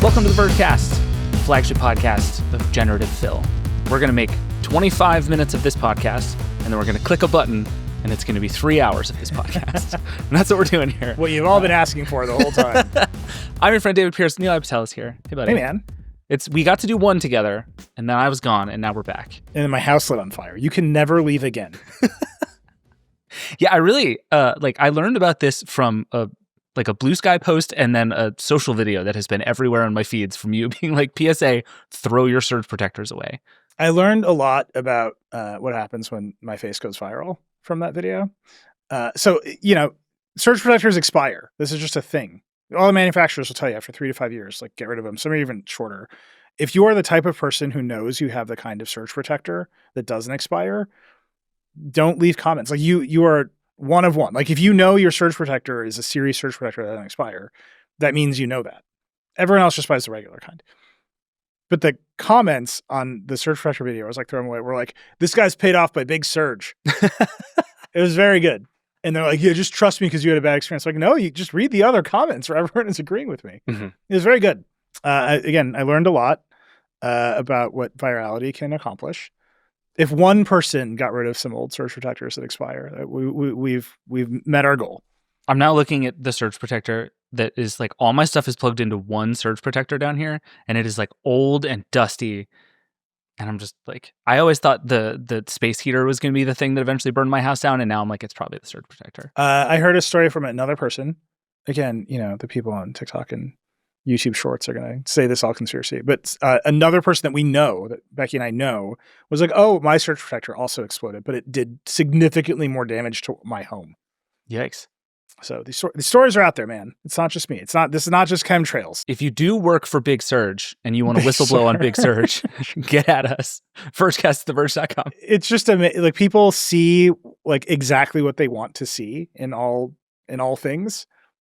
Welcome to the Vergecast, flagship podcast of generative fill. We're going to make 25 minutes of this podcast, and then we're going to click a button, and it's going to be 3 hours of this podcast. And that's what we're doing here. What you've all been asking for the whole time. I'm your friend David Pierce. Nilay Patel is here. Hey, buddy. Hey, man. We got to do one together, and then I was gone, and now we're back. And then my house lit on fire. You can never leave again. Yeah, I really, I learned about this from a Blue Sky post and then a social video that has been everywhere on my feeds from you being like, PSA, throw your surge protectors away. I learned a lot about what happens when my face goes viral from that video. Surge protectors expire. This is just a thing. All the manufacturers will tell you after 3 to 5 years, like, get rid of them. Some are even shorter. If you are the type of person who knows you have the kind of surge protector that doesn't expire, don't leave comments. Like, you are one of one. Like, if you know your surge protector is a series surge protector that doesn't expire, that means you know that. Everyone else just buys the regular kind. But the comments on the surge protector video, I was like throwing away, were like, this guy's paid off by Big Surge. It was very good. And they're like, yeah, just trust me because you had a bad experience. Like, no, you just read the other comments where everyone is agreeing with me. Mm-hmm. It was very good. I learned a lot about what virality can accomplish. If one person got rid of some old surge protectors that expire, we've met our goal. I'm now looking at the surge protector that is like, all my stuff is plugged into one surge protector down here, and it is like old and dusty. And I'm just like, I always thought the space heater was going to be the thing that eventually burned my house down, and now I'm like, it's probably the surge protector. I heard a story from another person. Again, the people on TikTok and YouTube Shorts are going to say this all conspiracy. But another person that we know, that Becky and I know, was like, oh, my surge protector also exploded, but it did significantly more damage to my home. Yikes. So these stories are out there, man. It's not just me. This is not just chemtrails. If you do work for Big Surge and you want to whistleblow on Big Surge, get at us. Vergecast@theverge.com. It's just like, people see like exactly what they want to see in all things.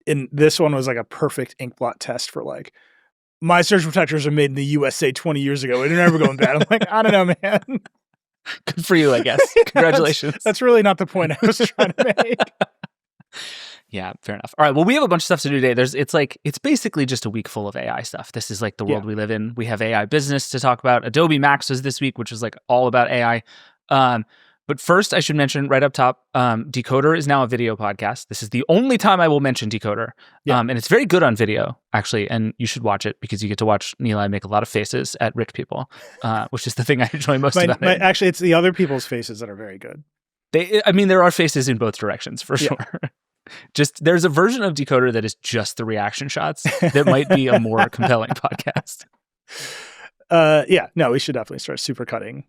And this one was like a perfect inkblot test for like, my surge protectors are made in the USA 20 years ago. They're never going bad. I'm like, I don't know, man. Good for you, I guess. Congratulations. That's really not the point I was trying to make. Yeah, fair enough. All right. Well, we have a bunch of stuff to do today. It's basically just a week full of AI stuff. This is like the world we live in. We have AI business to talk about. Adobe Max was this week, which is like all about AI. But first, I should mention right up top, Decoder is now a video podcast. This is the only time I will mention Decoder. Yeah. And it's very good on video, actually. And you should watch it because you get to watch Nilay make a lot of faces at rich people, which is the thing I enjoy most about it. Actually, it's the other people's faces that are very good. There are faces in both directions for sure. Just there's a version of Decoder that is just the reaction shots that might be a more compelling podcast. We should definitely start supercutting.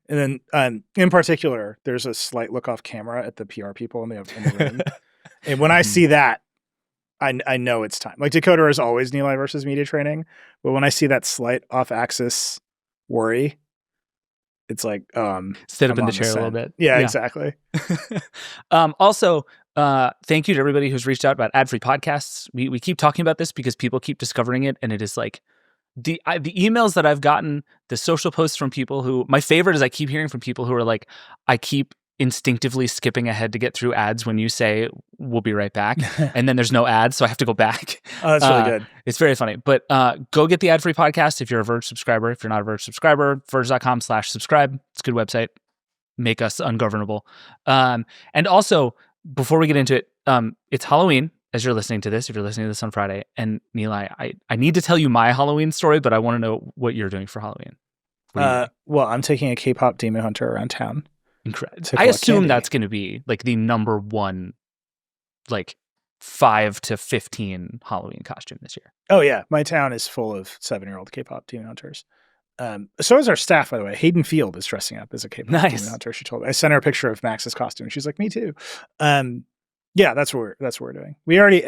And then in particular, there's a slight look off camera at the PR people in the room. And when I see that, I know it's time. Like, Decoder is always Nilay versus media training, but when I see that slight off axis worry, it's like, sit up in the chair a little bit. Yeah, exactly. Also, thank you to everybody who's reached out about ad-free podcasts. We keep talking about this because people keep discovering it, and it is like the emails that I've gotten, the social posts from people who, my favorite is I keep hearing from people who are like, I keep instinctively skipping ahead to get through ads when you say we'll be right back, and then there's no ads, so I have to go back. Oh, that's really good. It's very funny. But go get the ad-free podcast if you're a Verge subscriber. If you're not a Verge subscriber, verge.com/subscribe. It's a good website. Make us ungovernable. And also, before we get into it, it's Halloween as you're listening to this, if you're listening to this on Friday. And Nilay, I need to tell you my Halloween story, but I want to know what you're doing for Halloween. Well, I'm taking a K-pop demon hunter around town. Incredible. I assume that's going to be like the number one, like 5 to 15 Halloween costume this year. Oh yeah, my town is full of 7-year-old K-pop demon hunters. So is our staff, by the way. Hayden Field is dressing up as a K-pop demon hunter. She told me. I sent her a picture of Max's costume. She's like, me too. Yeah, that's what we're doing. We already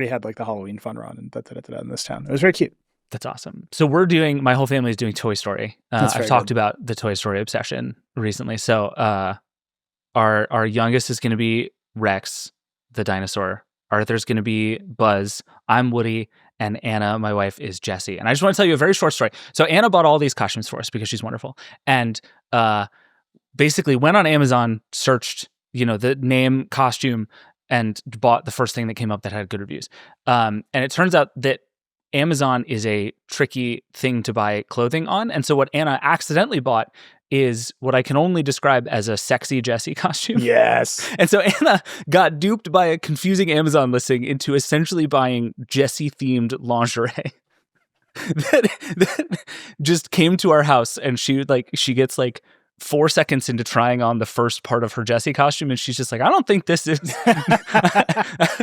had like the Halloween fun run and in this town. It was very cute. That's awesome. So my whole family is doing Toy Story. I've talked about the Toy Story obsession recently. So our youngest is going to be Rex, the dinosaur. Arthur's going to be Buzz. I'm Woody. And Anna, my wife, is Jessie. And I just want to tell you a very short story. So Anna bought all these costumes for us because she's wonderful. And basically went on Amazon, searched, the name costume, and bought the first thing that came up that had good reviews. And it turns out that Amazon is a tricky thing to buy clothing on. And so what Anna accidentally bought is what I can only describe as a sexy Jessie costume. Yes. And so Anna got duped by a confusing Amazon listing into essentially buying Jessie-themed lingerie that just came to our house, and she gets like 4 seconds into trying on the first part of her Jessie costume, and she's just like, I don't think this is.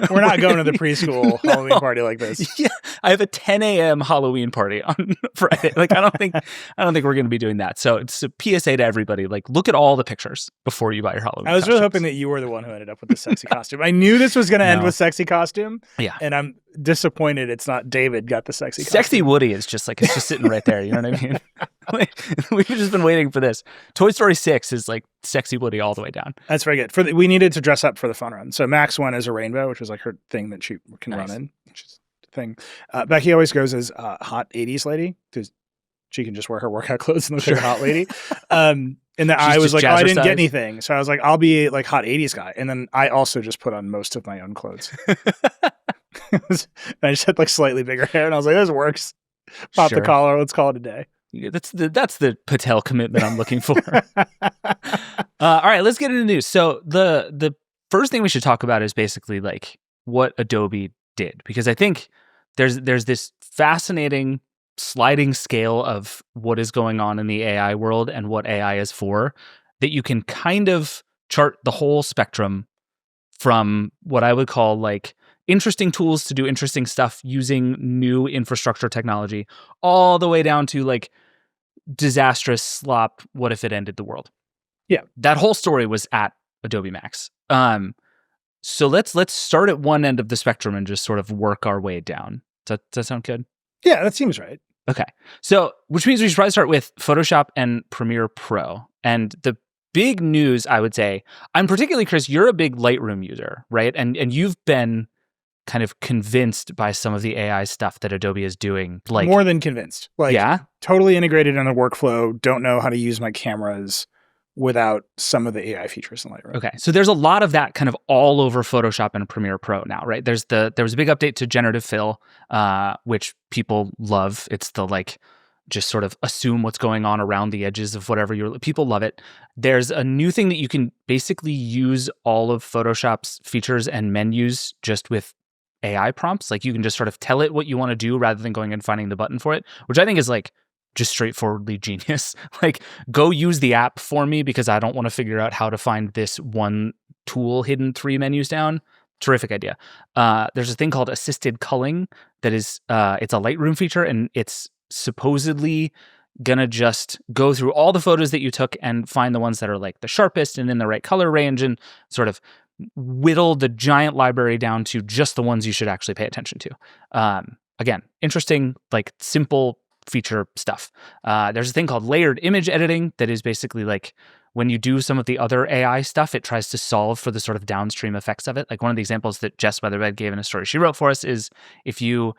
We're not going to the preschool Halloween party like this. Yeah, I have a 10 a.m. Halloween party on Friday. Like, I don't think we're going to be doing that. So it's a PSA to everybody. Like, look at all the pictures before you buy your Halloween. I was really hoping that you were the one who ended up with the sexy costume. I knew this was going to end with sexy costume. Yeah, and I'm disappointed it's not David got the sexy costume. Sexy Woody is just like, it's just sitting right there. You know what I mean? Like, we've just been waiting for this. Toy Story 6 is like Sexy Woody all the way down. That's very good. We needed to dress up for the fun run. So Max went as a rainbow, which was like her thing that she can run in, which is the thing. Becky always goes as hot 80s lady because she can just wear her workout clothes and look like a hot lady. And then I was like, I didn't get anything. So I was like, I'll be like hot 80s guy. And then I also just put on most of my own clothes. And I just had like slightly bigger hair, and I was like, this works. Pop the collar. Let's call it a day. Yeah, that's the Patel commitment I'm looking for. All right, let's get into news. So the first thing we should talk about is basically like what Adobe did, because I think there's this fascinating sliding scale of what is going on in the AI world and what AI is for, that you can kind of chart the whole spectrum from what I would call like interesting tools to do interesting stuff using new infrastructure technology, all the way down to like disastrous slop, what if it ended the world? Yeah. That whole story was at Adobe Max. So let's start at one end of the spectrum and just sort of work our way down. Does that sound good? Yeah, that seems right. Okay. So, which means we should probably start with Photoshop and Premiere Pro. And the big news, I would say, I'm particularly curious, you're a big Lightroom user, right? And you've been kind of convinced by some of the AI stuff that Adobe is doing. Like, more than convinced. Like, yeah? Totally integrated in the workflow. Don't know how to use my cameras without some of the AI features in Lightroom. Okay. So there's a lot of that kind of all over Photoshop and Premiere Pro now, right? There was a big update to generative fill, which people love. It's the like, just sort of assume what's going on around the edges of whatever people love it. There's a new thing that you can basically use all of Photoshop's features and menus just with AI prompts. Like, you can just sort of tell it what you want to do rather than going and finding the button for it, which I think is like just straightforwardly genius. Like, go use the app for me because I don't want to figure out how to find this one tool hidden 3 menus down. Terrific idea. There's a thing called assisted culling that is, it's a Lightroom feature, and it's supposedly gonna just go through all the photos that you took and find the ones that are like the sharpest and in the right color range, and sort of whittle the giant library down to just the ones you should actually pay attention to. Again, interesting, like simple feature stuff. There's a thing called layered image editing that is basically like when you do some of the other AI stuff, it tries to solve for the sort of downstream effects of it. Like, one of the examples that Jess Weatherbed gave in a story she wrote for us is if you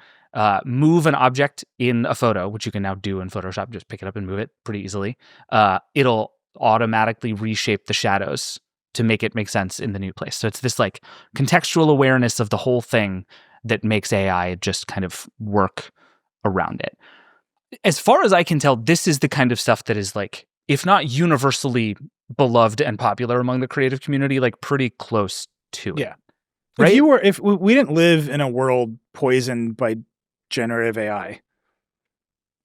move an object in a photo, which you can now do in Photoshop, just pick it up and move it pretty easily, it'll automatically reshape the shadows to make it make sense in the new place. So it's this like contextual awareness of the whole thing that makes AI just kind of work around it. As far as I can tell, this is the kind of stuff that is like, if not universally beloved and popular among the creative community, like pretty close to it. Yeah. Right? If we didn't live in a world poisoned by generative AI,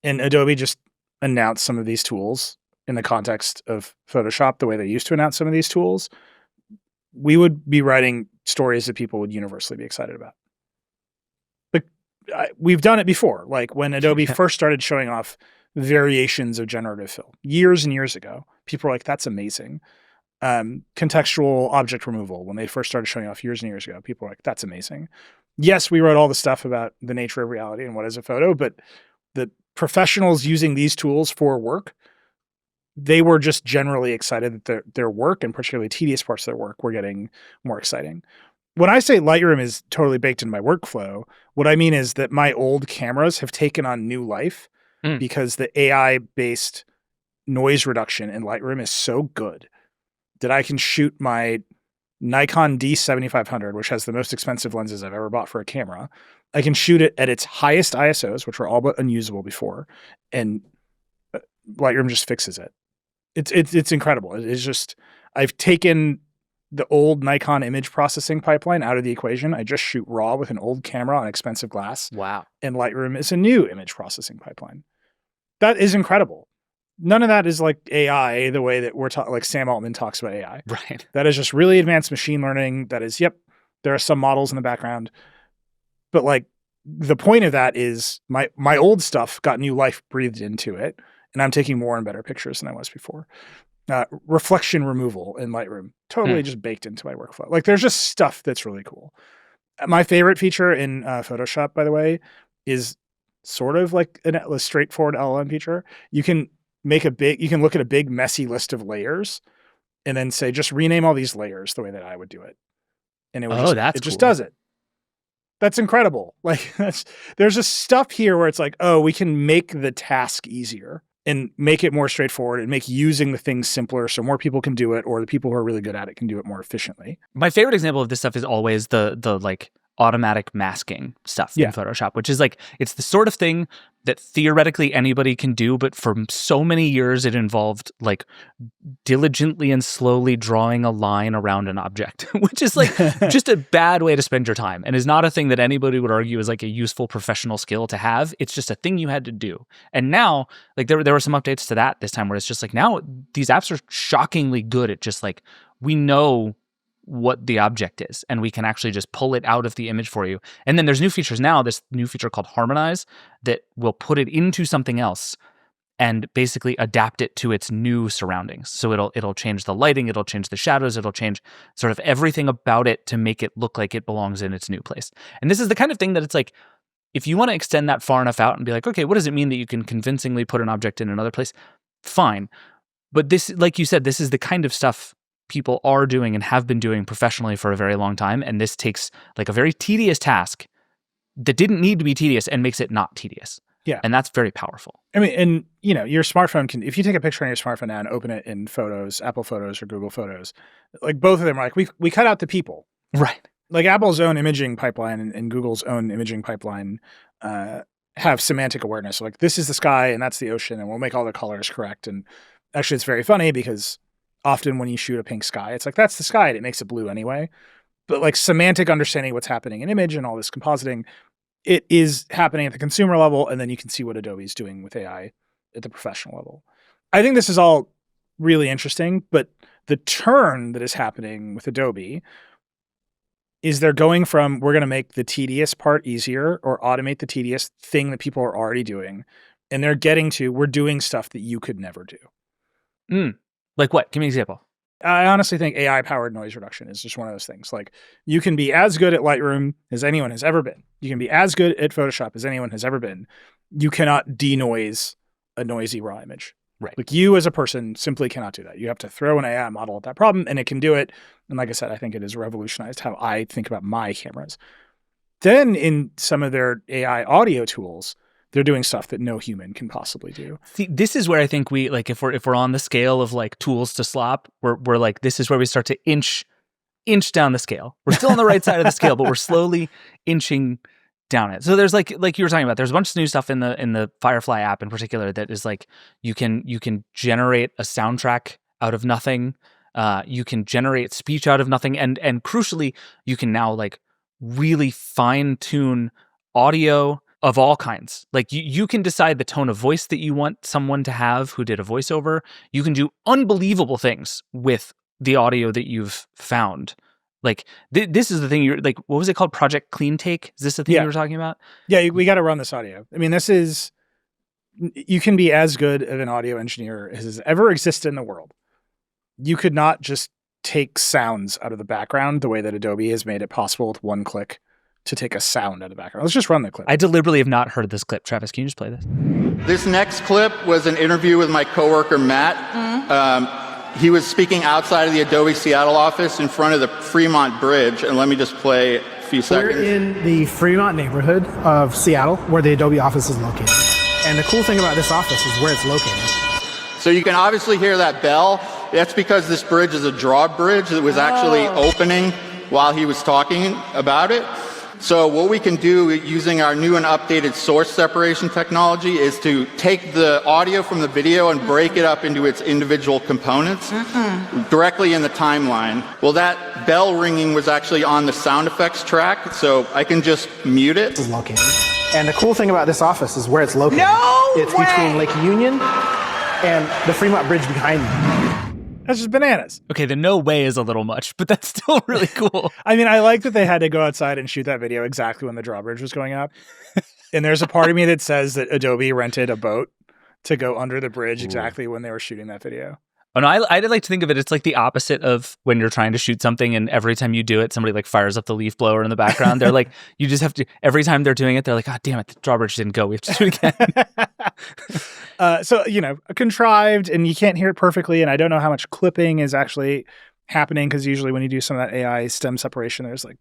and Adobe just announced some of these tools in the context of Photoshop, the way they used to announce some of these tools, we would be writing stories that people would universally be excited about. But we've done it before. Like when Adobe first started showing off variations of generative fill years and years ago, people were like, that's amazing. Contextual object removal, when they first started showing off years and years ago, people were like, that's amazing. Yes, we wrote all the stuff about the nature of reality and what is a photo, but the professionals using these tools for work, they were just generally excited that their work, and particularly tedious parts of their work, were getting more exciting. When I say Lightroom is totally baked in my workflow, what I mean is that my old cameras have taken on new life because the AI-based noise reduction in Lightroom is so good that I can shoot my Nikon D7500, which has the most expensive lenses I've ever bought for a camera. I can shoot it at its highest ISOs, which were all but unusable before, and Lightroom just fixes it. It's incredible. It's just, I've taken the old Nikon image processing pipeline out of the equation. I just shoot RAW with an old camera on expensive glass. Wow. And Lightroom is a new image processing pipeline. That is incredible. None of that is like AI the way that we're talking, like Sam Altman talks about AI. Right. That is just really advanced machine learning. That is, yep, there are some models in the background. But like the point of that is my old stuff got new life breathed into it. And I'm taking more and better pictures than I was before. Reflection removal in Lightroom, totally just baked into my workflow. Like there's just stuff that's really cool. My favorite feature in Photoshop, by the way, is sort of like a straightforward LLM feature. You can look at a big messy list of layers and then say, just rename all these layers the way that I would do it. And it just does it. That's incredible. Like there's just stuff here where it's like, oh, we can make the task easier and make it more straightforward and make using the things simpler so more people can do it, or the people who are really good at it can do it more efficiently. My favorite example of this stuff is always the like automatic masking stuff in Photoshop, which is like, it's the sort of thing that theoretically anybody can do, but for so many years it involved like diligently and slowly drawing a line around an object, which is like just a bad way to spend your time and is not a thing that anybody would argue is like a useful professional skill to have. It's just a thing you had to do. And now, like there were some updates to that this time where it's just like, now these apps are shockingly good at just like, we know what the object is, and we can actually just pull it out of the image for you. And then there's new features now, this new feature called Harmonize, that will put it into something else and basically adapt it to its new surroundings. So it'll change the lighting, it'll change the shadows, it'll change sort of everything about it to make it look like it belongs in its new place. And this is the kind of thing that it's like, if you want to extend that far enough out and be like, okay, what does it mean that you can convincingly put an object in another place? Fine. But this, like you said, this is the kind of stuff people are doing and have been doing professionally for a very long time. And this takes like a very tedious task that didn't need to be tedious and makes it not tedious. Yeah. And that's very powerful. I mean, and you know, your smartphone can, if you take a picture on your smartphone now and open it in Photos, Apple Photos or Google Photos, like both of them are like, we cut out the people. Right. Like Apple's own imaging pipeline and Google's own imaging pipeline have semantic awareness. Like this is the sky and that's the ocean and we'll make all the colors correct. And actually it's very funny because often when you shoot a pink sky, it's like, that's the sky and it makes it blue anyway. But like semantic understanding of what's happening in image and all this compositing, it is happening at the consumer level. And then you can see what Adobe is doing with AI at the professional level. I think this is all really interesting, but the turn that is happening with Adobe is they're going from, we're going to make the tedious part easier or automate the tedious thing that people are already doing. And they're getting to, we're doing stuff that you could never do. Like what? Give me an example. I honestly think AI-powered noise reduction is just one of those things. Like you can be as good at Lightroom as anyone has ever been. You can be as good at Photoshop as anyone has ever been. You cannot denoise a noisy raw image. Right. Like you as a person simply cannot do that. You have to throw an AI model at that problem and it can do it. And like I said, I think it has revolutionized how I think about my cameras. Then in some of their AI audio tools, they're doing stuff that no human can possibly do. See, this is where I think we, like, if we're on the scale of like tools to slop, we're like, this is where we start to inch down the scale. We're still on the right side of the scale, but we're slowly inching down it. So there's like you were talking about, there's a bunch of new stuff in the Firefly app in particular that is like, you can generate a soundtrack out of nothing. You can generate speech out of nothing. And crucially, you can now like really fine tune audio of all kinds. Like you can decide the tone of voice that you want someone to have who did a voiceover. You can do unbelievable things with the audio that you've found. Like this is the thing you're like, what was it called? Project Clean Take? Is this the thing you were talking about? Yeah, we got to run this audio. I mean, you can be as good of an audio engineer as has ever existed in the world. You could not just take sounds out of the background the way that Adobe has made it possible with one click to take a sound out of the background. Let's just run the clip. I deliberately have not heard this clip. Travis, can you just play this? This next clip was an interview with my coworker, Matt. He was speaking outside of the Adobe Seattle office in front of the Fremont Bridge. And let me just play a few seconds. We're in the Fremont neighborhood of Seattle, where the Adobe office is located. And the cool thing about this office is where it's located. So you can obviously hear that bell. That's because this bridge is a drawbridge that was actually opening while he was talking about it. So what we can do using our new and updated source separation technology is to take the audio from the video and break it up into its individual components directly in the timeline. Well, that bell ringing was actually on the sound effects track, so I can just mute it. This is located. And the cool thing about this office is where it's located. It's between Lake Union and the Fremont Bridge behind me. That's just bananas. Okay, the no way is a little much, but that's still really cool. I mean, I like that they had to go outside and shoot that video exactly when the drawbridge was going up. And there's a part of me that says that Adobe rented a boat to go under the bridge exactly when they were shooting that video. Oh no, I like to think of it. It's like the opposite of when you're trying to shoot something, and every time you do it, somebody like fires up the leaf blower in the background. They're like, you just have to. Every time they're doing it, they're like, "Oh damn it, the drawbridge didn't go. We have to do it again." So contrived, and you can't hear it perfectly. And I don't know how much clipping is actually happening, because usually when you do some of that AI stem separation, there's like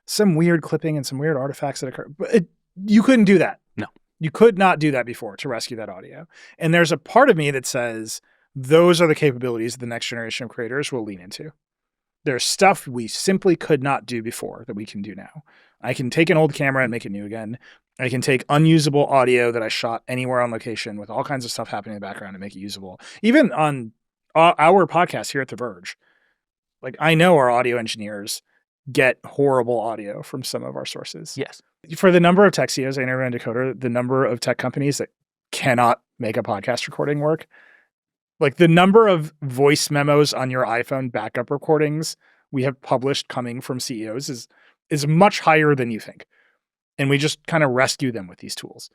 some weird clipping and some weird artifacts that occur. But you couldn't do that. No, you could not do that before to rescue that audio. And there's a part of me that says, those are the capabilities the next generation of creators will lean into. There's stuff we simply could not do before that we can do now. I can take an old camera and make it new again. I can take unusable audio that I shot anywhere on location with all kinds of stuff happening in the background and make it usable. Even on our podcast here at The Verge, like I know our audio engineers get horrible audio from some of our sources. Yes. For the number of tech CEOs I interviewed on Decoder, the number of tech companies that cannot make a podcast recording work, like the number of voice memos on your iPhone backup recordings we have published coming from CEOs is much higher than you think. And we just kind of rescue them with these tools.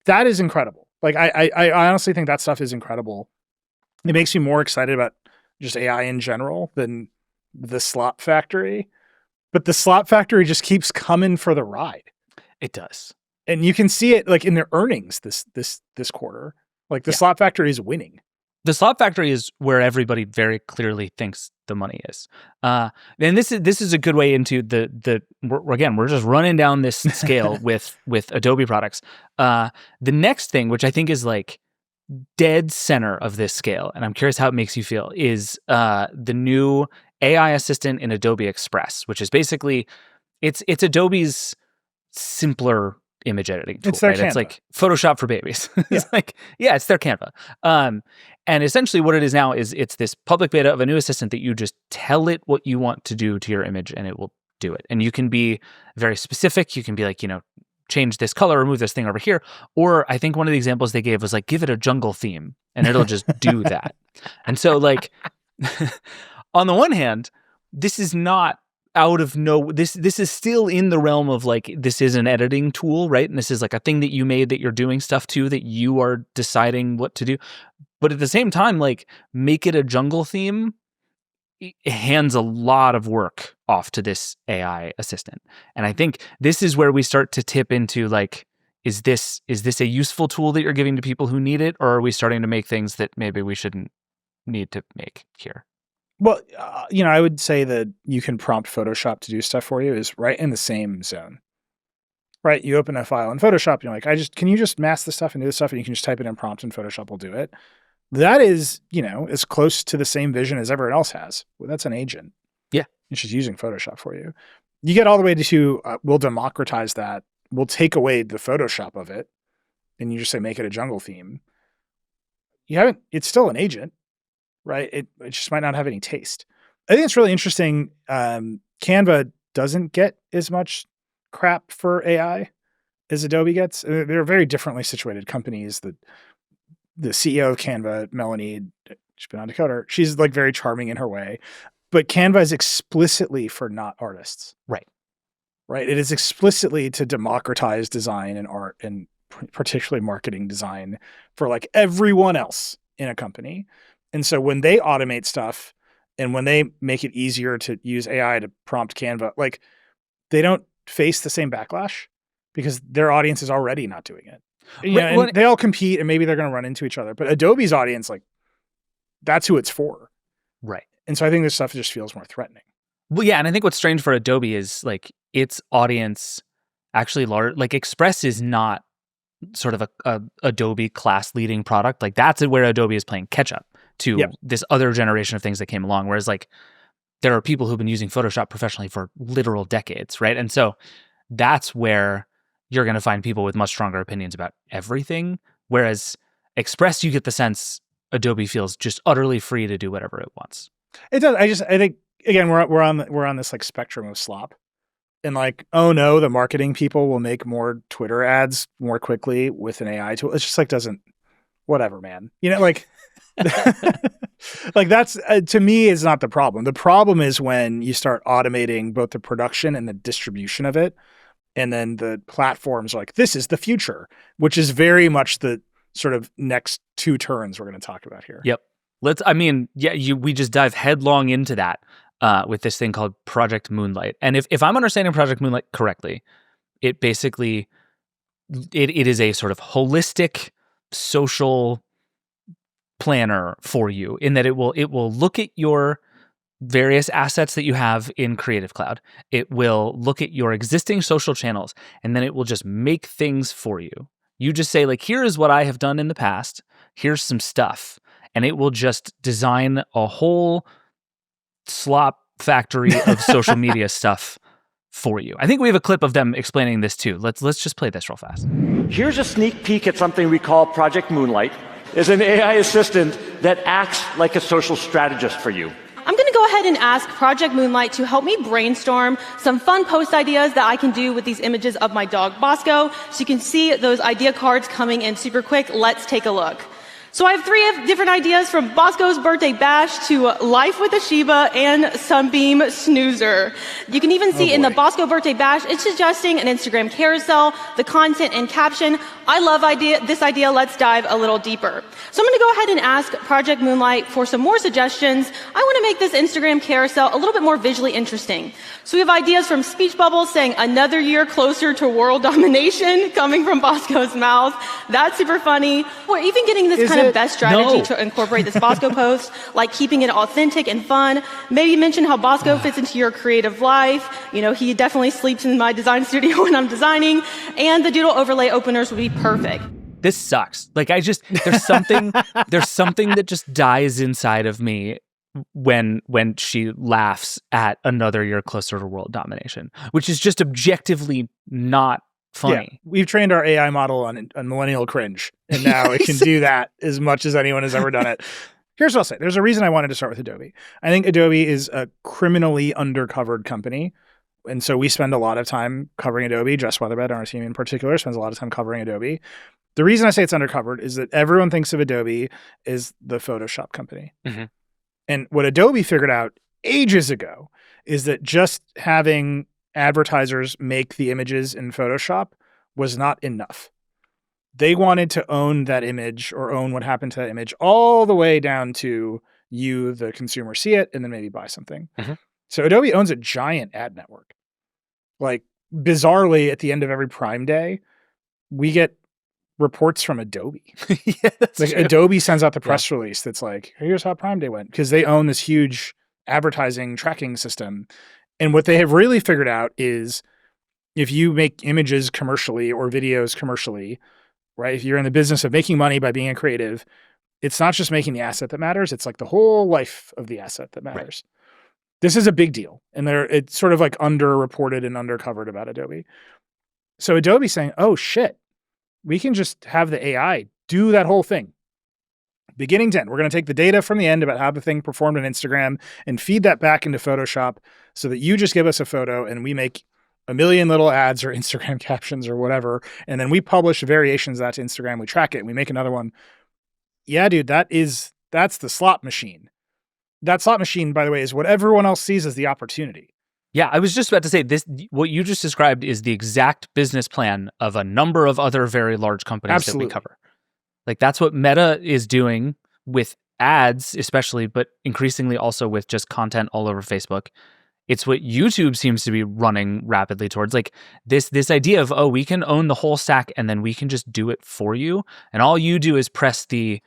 That is incredible. Like I honestly think that stuff is incredible. It makes me more excited about just AI in general than the slop factory. But the slop factory just keeps coming for the ride. It does. And you can see it like in their earnings this quarter. Like the slop factory is winning. The slop factory is where everybody very clearly thinks the money is. And this is a good way into we're just running down this scale with Adobe products. The next thing, which I think is like dead center of this scale, and I'm curious how it makes you feel, is the new AI assistant in Adobe Express, which is basically it's Adobe's simpler image editing tool. It's their Canva. It's like Photoshop for babies. It's it's their Canva. And essentially what it is now is it's this public beta of a new assistant that you just tell it what you want to do to your image and it will do it. And you can be very specific. You can be like, change this color, remove this thing over here. Or I think one of the examples they gave was like, give it a jungle theme and it'll just do that. And so like, on the one hand, this is not out of this is still in the realm of like, this is an editing tool, right? And this is like a thing that you made that you're doing stuff to, that you are deciding what to do. But at the same time, like, make it a jungle theme, it hands a lot of work off to this AI assistant. And I think this is where we start to tip into like, is this a useful tool that you're giving to people who need it? Or are we starting to make things that maybe we shouldn't need to make here? Well, I would say that you can prompt Photoshop to do stuff for you is right in the same zone, right? You open a file in Photoshop, you're like, can you just mask this stuff and do this stuff? And you can just type it in prompt and Photoshop will do it. That is, as close to the same vision as everyone else has. Well, that's an agent. Yeah. It's just using Photoshop for you. You get all the way to, we'll democratize that. We'll take away the Photoshop of it. And you just say, make it a jungle theme. It's still an agent. Right? It just might not have any taste. I think it's really interesting. Canva doesn't get as much crap for AI as Adobe gets. They're very differently situated companies. The CEO of Canva, Melanie, she's been on Decoder. She's like very charming in her way. But Canva is explicitly for not artists. Right. Right. It is explicitly to democratize design and art, and particularly marketing design, for like everyone else in a company. And so when they automate stuff and when they make it easier to use AI to prompt Canva, like they don't face the same backlash because their audience is already not doing it. And they all compete and maybe they're going to run into each other. But Adobe's audience, like that's who it's for. Right. And so I think this stuff just feels more threatening. Well, yeah. And I think what's strange for Adobe is like its audience actually large. Like Express is not sort of a Adobe class leading product. Like that's where Adobe is playing catch up to this other generation of things that came along. Whereas like there are people who've been using Photoshop professionally for literal decades, right? And so that's where you're going to find people with much stronger opinions about everything. Whereas Express, you get the sense Adobe feels just utterly free to do whatever it wants. It does. I think again we're on this like spectrum of slop, and like, oh no, the marketing people will make more Twitter ads more quickly with an AI tool. It's just like doesn't, whatever, man. You know, like like that's to me is not the problem. The problem is when you start automating both the production and the distribution of it, and then the platforms are like, this is the future, which is very much the sort of next two turns we're going to talk about here. Yep. We just dive headlong into that with this thing called Project Moonlight. And if I'm understanding Project Moonlight correctly, it basically, it is a sort of holistic social planner for you in that it will look at your various assets that you have in Creative Cloud. It will look at your existing social channels, and then it will just make things for you. You just say like, here is what I have done in the past. Here's some stuff. And it will just design a whole slop factory of social media stuff for you. I think we have a clip of them explaining this too. Let's just play this real fast. Here's a sneak peek at something we call Project Moonlight. It's an AI assistant that acts like a social strategist for you. I'm going to go ahead and ask Project Moonlight to help me brainstorm some fun post ideas that I can do with these images of my dog Bosco. So you can see those idea cards coming in super quick. Let's take a look. So I have 3 different ideas, from Bosco's birthday bash to Life with a Shiba and Sunbeam Snoozer. You can even see in the Bosco birthday bash, it's suggesting an Instagram carousel, the content and caption. I love this idea. Let's dive a little deeper. So I'm going to go ahead and ask Project Moonlight for some more suggestions. I want to make this Instagram carousel a little bit more visually interesting. So we have ideas from speech bubbles saying another year closer to world domination coming from Bosco's mouth. That's super funny. We're even getting this kind of best strategy to incorporate this Bosco post, like keeping it authentic and fun. Maybe mention how Bosco fits into your creative life. You know, he definitely sleeps in my design studio when I'm designing. And the doodle overlay openers would be perfect. This sucks. Like there's something that just dies inside of me when she laughs at another year closer to world domination, which is just objectively not funny. Yeah, we've trained our AI model on millennial cringe, and now it can do that as much as anyone has ever done it. Here's what I'll say. There's a reason I wanted to start with Adobe. I think Adobe is a criminally undercovered company. And so we spend a lot of time covering Adobe. Jess Weatherbed on our team in particular spends a lot of time covering Adobe. The reason I say it's undercovered is that everyone thinks of Adobe as the Photoshop company. Mm-hmm. And what Adobe figured out ages ago is that just having advertisers make the images in Photoshop was not enough. They wanted to own that image or own what happened to that image all the way down to you, the consumer, see it and then maybe buy something. Mm-hmm. So Adobe owns a giant ad network. Like, bizarrely, at the end of every Prime Day, we get reports from Adobe. Yeah, that's like true. Adobe sends out the press release that's like, here's how Prime Day went, because they own this huge advertising tracking system. And what they have really figured out is if you make images commercially or videos commercially, right? If you're in the business of making money by being a creative, it's not just making the asset that matters. It's like the whole life of the asset that matters. Right. This is a big deal. And it's sort of like underreported and undercovered about Adobe. So Adobe's saying, oh shit, we can just have the AI do that whole thing. Beginning to end, we're going to take the data from the end about how the thing performed on Instagram and feed that back into Photoshop so that you just give us a photo and we make a million little ads or Instagram captions or whatever. And then we publish variations of that to Instagram. We track it and we make another one. Yeah, dude, that's the slot machine. That slot machine, by the way, is what everyone else sees as the opportunity. Yeah, I was just about to say this. What you just described is the exact business plan of a number of other very large companies that we cover. Like, that's what Meta is doing with ads, especially, but increasingly also with just content all over Facebook. It's what YouTube seems to be running rapidly towards. Like this idea of, oh, we can own the whole stack and then we can just do it for you. And all you do is press the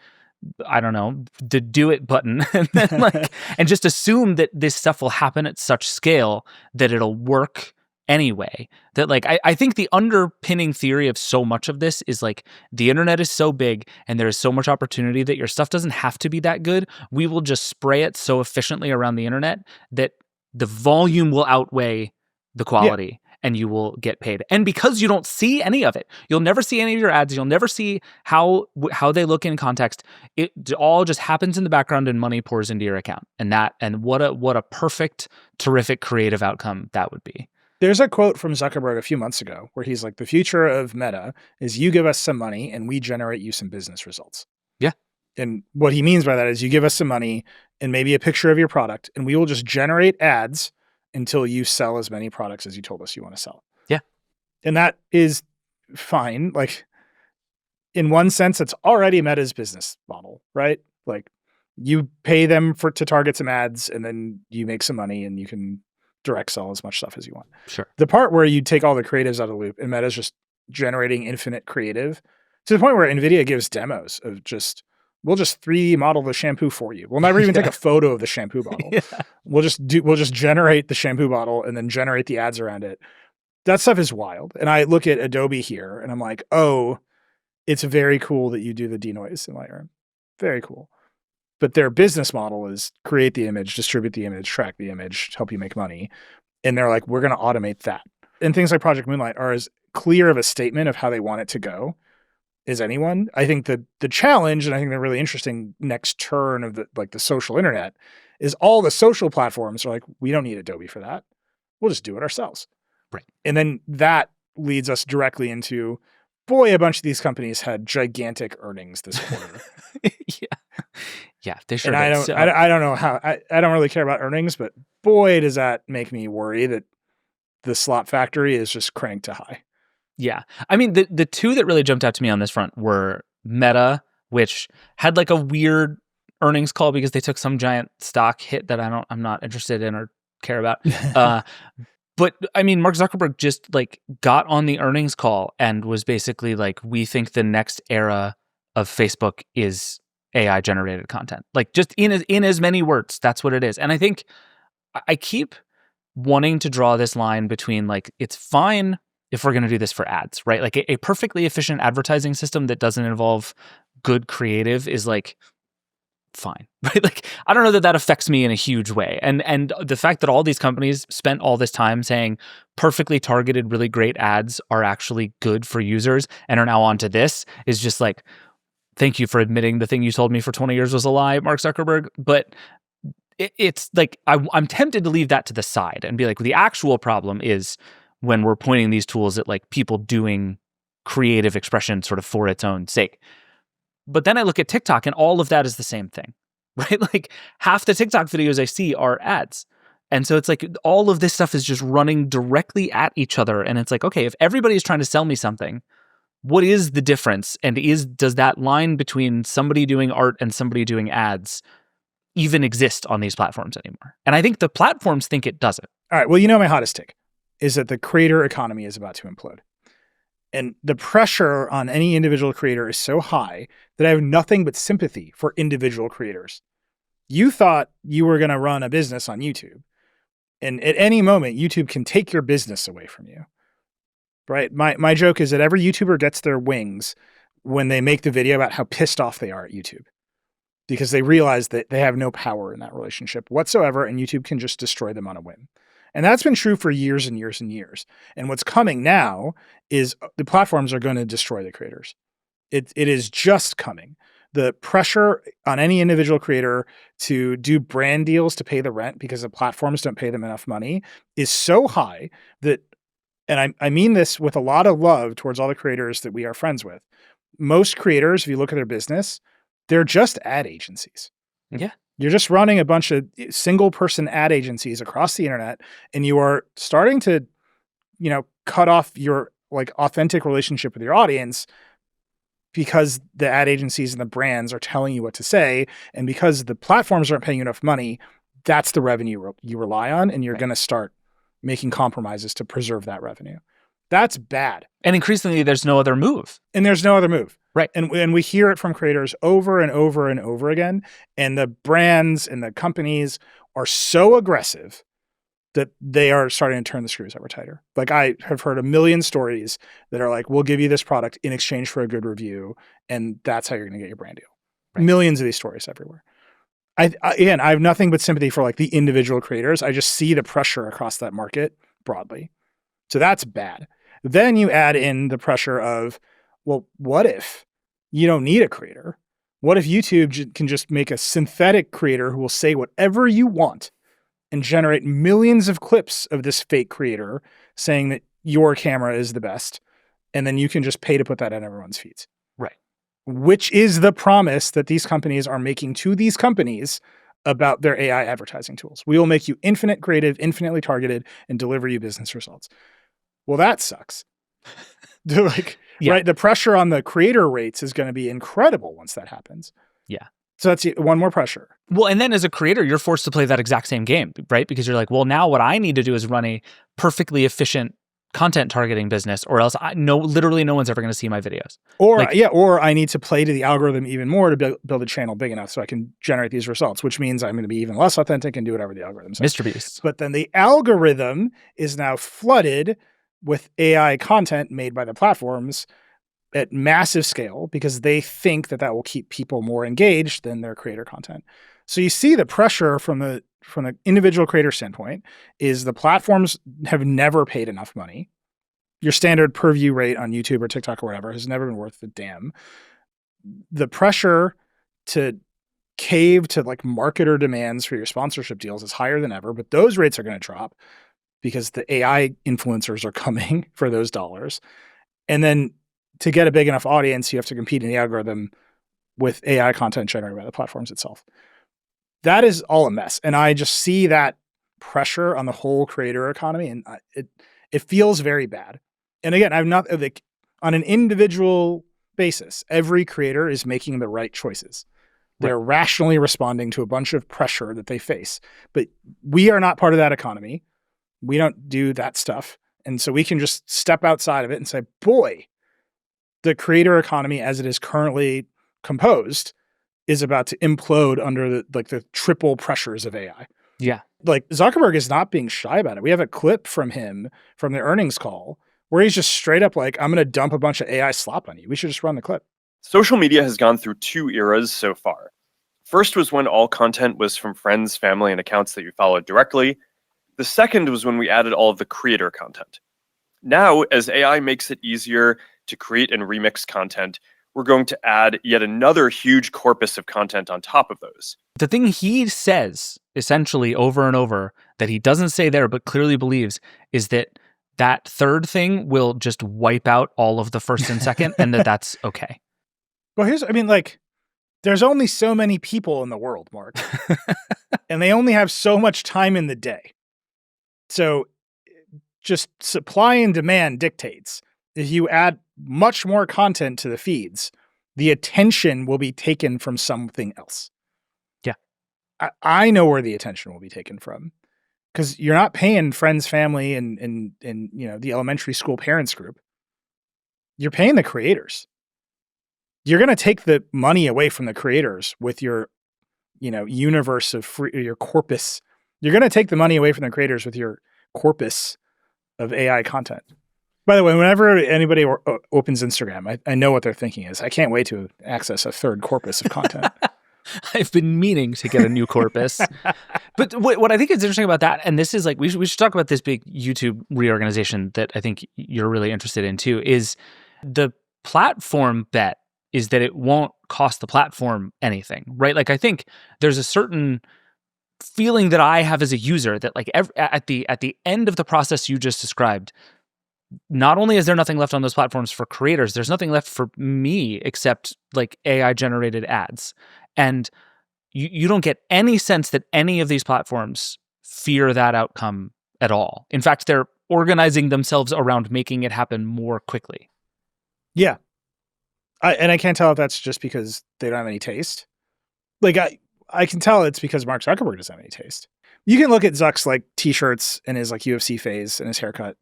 do it button and then and just assume that this stuff will happen at such scale that it'll work anyway, that like I think the underpinning theory of so much of this is like the internet is so big and there is so much opportunity that your stuff doesn't have to be that good. We will just spray it so efficiently around the internet that the volume will outweigh the quality and you will get paid. And because you don't see any of it, you'll never see any of your ads. You'll never see how they look in context. It all just happens in the background and money pours into your account. And what a perfect, terrific creative outcome that would be. There's a quote from Zuckerberg a few months ago where he's like, the future of Meta is you give us some money and we generate you some business results. Yeah. And what he means by that is you give us some money and maybe a picture of your product and we will just generate ads until you sell as many products as you told us you want to sell. Yeah. And that is fine. Like in one sense, it's already Meta's business model, right? Like you pay them to target some ads and then you make some money and you can direct sell as much stuff as you want. Sure. The part where you take all the creatives out of the loop and Meta's just generating infinite creative to the point where NVIDIA gives demos of we'll just 3D model the shampoo for you. We'll never even take a photo of the shampoo bottle. We'll just generate the shampoo bottle and then generate the ads around it. That stuff is wild. And I look at Adobe here and I'm like, oh, it's very cool that you do the denoise in Lightroom. Very cool. But their business model is create the image, distribute the image, track the image, help you make money. And they're like, we're going to automate that. And things like Project Moonlight are as clear of a statement of how they want it to go as anyone. I think the challenge, and I think the really interesting next turn of the social internet, is all the social platforms are like, we don't need Adobe for that. We'll just do it ourselves. Right. And then that leads us directly into, boy, a bunch of these companies had gigantic earnings this quarter. Yeah, they sure and did. I don't know how, I don't really care about earnings, but boy, does that make me worry that the slop factory is just cranked to high. Yeah. I mean, the two that really jumped out to me on this front were Meta, which had like a weird earnings call because they took some giant stock hit that I'm not interested in or care about. But I mean, Mark Zuckerberg just like got on the earnings call and was basically like, we think the next era of Facebook is AI generated content. Like just in as many words, that's what it is. And I think I keep wanting to draw this line between like, it's fine if we're going to do this for ads, right? Like a perfectly efficient advertising system that doesn't involve good creative is like fine, right? Like I don't know that affects me in a huge way. And the fact that all these companies spent all this time saying perfectly targeted, really great ads are actually good for users and are now onto this is just like, thank you for admitting the thing you told me for 20 years was a lie, Mark Zuckerberg. But it's like, I'm tempted to leave that to the side and be like, the actual problem is when we're pointing these tools at like people doing creative expression sort of for its own sake. But then I look at TikTok and all of that is the same thing, right? Like half the TikTok videos I see are ads. And so it's like all of this stuff is just running directly at each other. And it's like, okay, if everybody's trying to sell me something, what is the difference? And does that line between somebody doing art and somebody doing ads even exist on these platforms anymore? And I think the platforms think it doesn't. All right. Well, my hottest take is that the creator economy is about to implode. And the pressure on any individual creator is so high that I have nothing but sympathy for individual creators. You thought you were going to run a business on YouTube. And at any moment, YouTube can take your business away from you. Right? My joke is that every YouTuber gets their wings when they make the video about how pissed off they are at YouTube. Because they realize that they have no power in that relationship whatsoever, and YouTube can just destroy them on a whim. And that's been true for years and years and years. And what's coming now is the platforms are going to destroy the creators. It is just coming. The pressure on any individual creator to do brand deals to pay the rent because the platforms don't pay them enough money is so high that, and I mean this with a lot of love towards all the creators that we are friends with. Most creators, if you look at their business, they're just ad agencies. Yeah. You're just running a bunch of single person ad agencies across the internet, and you are starting to, cut off your like authentic relationship with your audience because the ad agencies and the brands are telling you what to say. And because the platforms aren't paying you enough money, that's the revenue you rely on. And you're going to start making compromises to preserve that revenue. That's bad. And increasingly, there's no other move. And there's no other move. Right. And we hear it from creators over and over and over again. And the brands and the companies are so aggressive that they are starting to turn the screws ever tighter. Like I have heard a million stories that are like, we'll give you this product in exchange for a good review, and that's how you're going to get your brand deal. Right. Millions of these stories everywhere. Again, I have nothing but sympathy for like the individual creators. I just see the pressure across that market broadly. So that's bad. Then you add in the pressure of, well, what if you don't need a creator? What if YouTube can just make a synthetic creator who will say whatever you want and generate millions of clips of this fake creator saying that your camera is the best, and then you can just pay to put that on everyone's feeds? Right. Which is the promise that these companies are making to these companies about their AI advertising tools. We will make you infinite creative, infinitely targeted, and deliver you business results. Well, that sucks. Right? The pressure on the creator rates is going to be incredible once that happens. Yeah. So that's one more pressure. Well, and then as a creator, you're forced to play that exact same game, right? Because you're like, well, now what I need to do is run a perfectly efficient content targeting business, or else literally no one's ever going to see my videos. Or I need to play to the algorithm even more to build a channel big enough so I can generate these results, which means I'm going to be even less authentic and do whatever the algorithm says. Mr. Beast. But then the algorithm is now flooded with AI content made by the platforms at massive scale because they think that will keep people more engaged than their creator content. So you see the pressure from the individual creator standpoint is the platforms have never paid enough money. Your standard per view rate on YouTube or TikTok or whatever has never been worth a damn. The pressure to cave to like marketer demands for your sponsorship deals is higher than ever, but those rates are going to drop because the AI influencers are coming for those dollars. And then to get a big enough audience, you have to compete in the algorithm with AI content generated by the platforms itself. That is all a mess. And I just see that pressure on the whole creator economy, and it feels very bad. And again, I'm not like on an individual basis, every creator is making the right choices. They're rationally responding to a bunch of pressure that they face. But we are not part of that economy. We don't do that stuff. And so we can just step outside of it and say, boy, the creator economy as it is currently composed is about to implode under the triple pressures of AI. Yeah. Like Zuckerberg is not being shy about it. We have a clip from him from the earnings call where he's just straight up like, I'm going to dump a bunch of AI slop on you. We should just run the clip. Social media has gone through two eras so far. First was when all content was from friends, family, and accounts that you followed directly. The second was when we added all of the creator content. Now, as AI makes it easier to create and remix content, we're going to add yet another huge corpus of content on top of those. The thing he says, essentially over and over, that he doesn't say there but clearly believes, is that third thing will just wipe out all of the first and second, and that's okay. Well, there's only so many people in the world, Mark. And they only have so much time in the day. So just supply and demand dictates. If you add much more content to the feeds, the attention will be taken from something else. Yeah. I know where the attention will be taken from, because you're not paying friends, family, and the elementary school parents group. You're paying the creators. You're going to take the money away from the creators with your, universe of your corpus. You're going to take the money away from the creators with your corpus of AI content. By the way, whenever anybody opens Instagram, I know what their thinking is. I can't wait to access a third corpus of content. I've been meaning to get a new corpus. But what I think is interesting about that, and this is like, we should talk about this big YouTube reorganization that I think you're really interested in too, is the platform bet is that it won't cost the platform anything, right? Like I think there's a certain feeling that I have as a user that like at the end of the process you just described, not only is there nothing left on those platforms for creators, there's nothing left for me except like AI generated ads. And you don't get any sense that any of these platforms fear that outcome at all. In fact, they're organizing themselves around making it happen more quickly. Yeah. I can't tell if that's just because they don't have any taste. Like I can tell it's because Mark Zuckerberg doesn't have any taste. You can look at Zuck's like t-shirts and his like UFC phase and his haircut,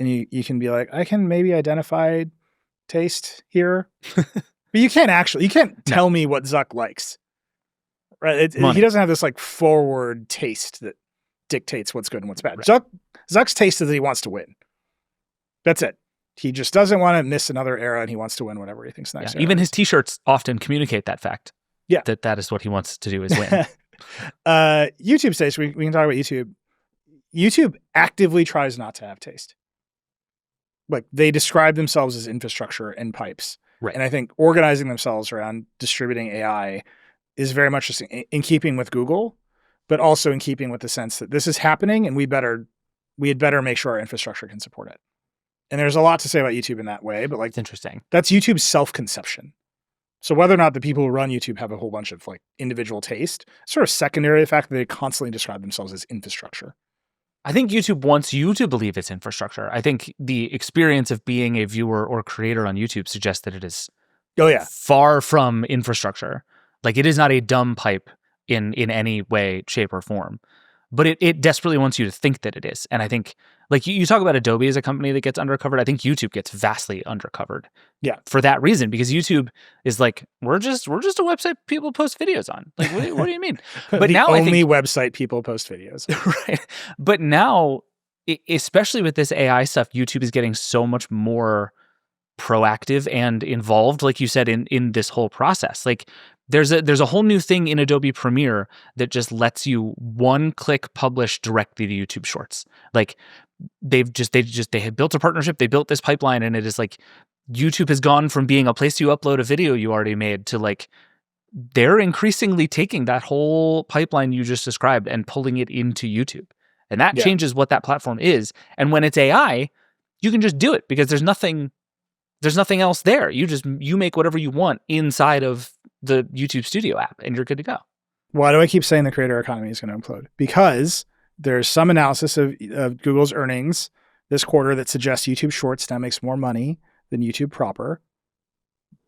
and you can be like, I can maybe identify taste here. But you can't tell me what Zuck likes. Right? He doesn't have this like forward taste that dictates what's good and what's bad. Right. Zuck's taste is that he wants to win. That's it. He just doesn't want to miss another era, and he wants to win whatever he thinks next. Yeah, even his T-shirts often communicate that fact. Yeah, that is what he wants to do is win. YouTube's taste. We can talk about YouTube. YouTube actively tries not to have taste. Like they describe themselves as infrastructure and pipes, right? And I think organizing themselves around distributing AI is very much just in keeping with Google, but also in keeping with the sense that this is happening, and we had better make sure our infrastructure can support it. And there's a lot to say about YouTube in that way, but like, it's interesting. That's YouTube's self-conception. So whether or not the people who run YouTube have a whole bunch of like individual taste, sort of secondary to the fact that they constantly describe themselves as infrastructure. I think YouTube wants you to believe it's infrastructure. I think the experience of being a viewer or creator on YouTube suggests that it is far from infrastructure. Like it is not a dumb pipe in any way, shape, or form. But it desperately wants you to think that it is. And I think, like you talk about Adobe as a company that gets undercovered. I think YouTube gets vastly undercovered. Yeah. For that reason, because YouTube is like, we're just a website people post videos on. Like, what do you mean? But the now only website people post videos. Right. But now, especially with this AI stuff, YouTube is getting so much more proactive and involved, like you said, in this whole process. Like there's a whole new thing in Adobe Premiere that just lets you one-click publish directly to YouTube Shorts. Like they had built a partnership, they built this pipeline, and it is like YouTube has gone from being a place you upload a video you already made to like they're increasingly taking that whole pipeline you just described and pulling it into YouTube. And that changes what that platform is. And when it's AI, you can just do it because there's nothing else there. You make whatever you want inside of the YouTube Studio app and you're good to go. Why do I keep saying the creator economy is going to implode? Because there's some analysis of Google's earnings this quarter that suggests YouTube Shorts now makes more money than YouTube proper.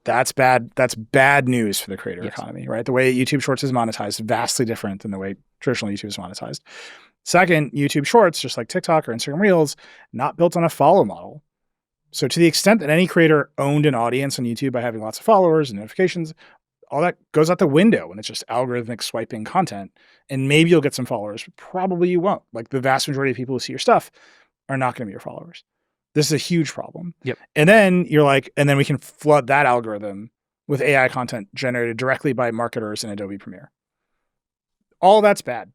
That's bad. That's bad news for the creator economy, right? The way YouTube Shorts is monetized is vastly different than the way traditional YouTube is monetized. Second, YouTube Shorts, just like TikTok or Instagram Reels, not built on a follow model. So to the extent that any creator owned an audience on YouTube by having lots of followers and notifications, all that goes out the window when it's just algorithmic swiping content. And maybe you'll get some followers, but probably you won't. Like the vast majority of people who see your stuff are not going to be your followers. This is a huge problem. Yep. And then you're like, and then we can flood that algorithm with AI content generated directly by marketers in Adobe Premiere. All that's bad.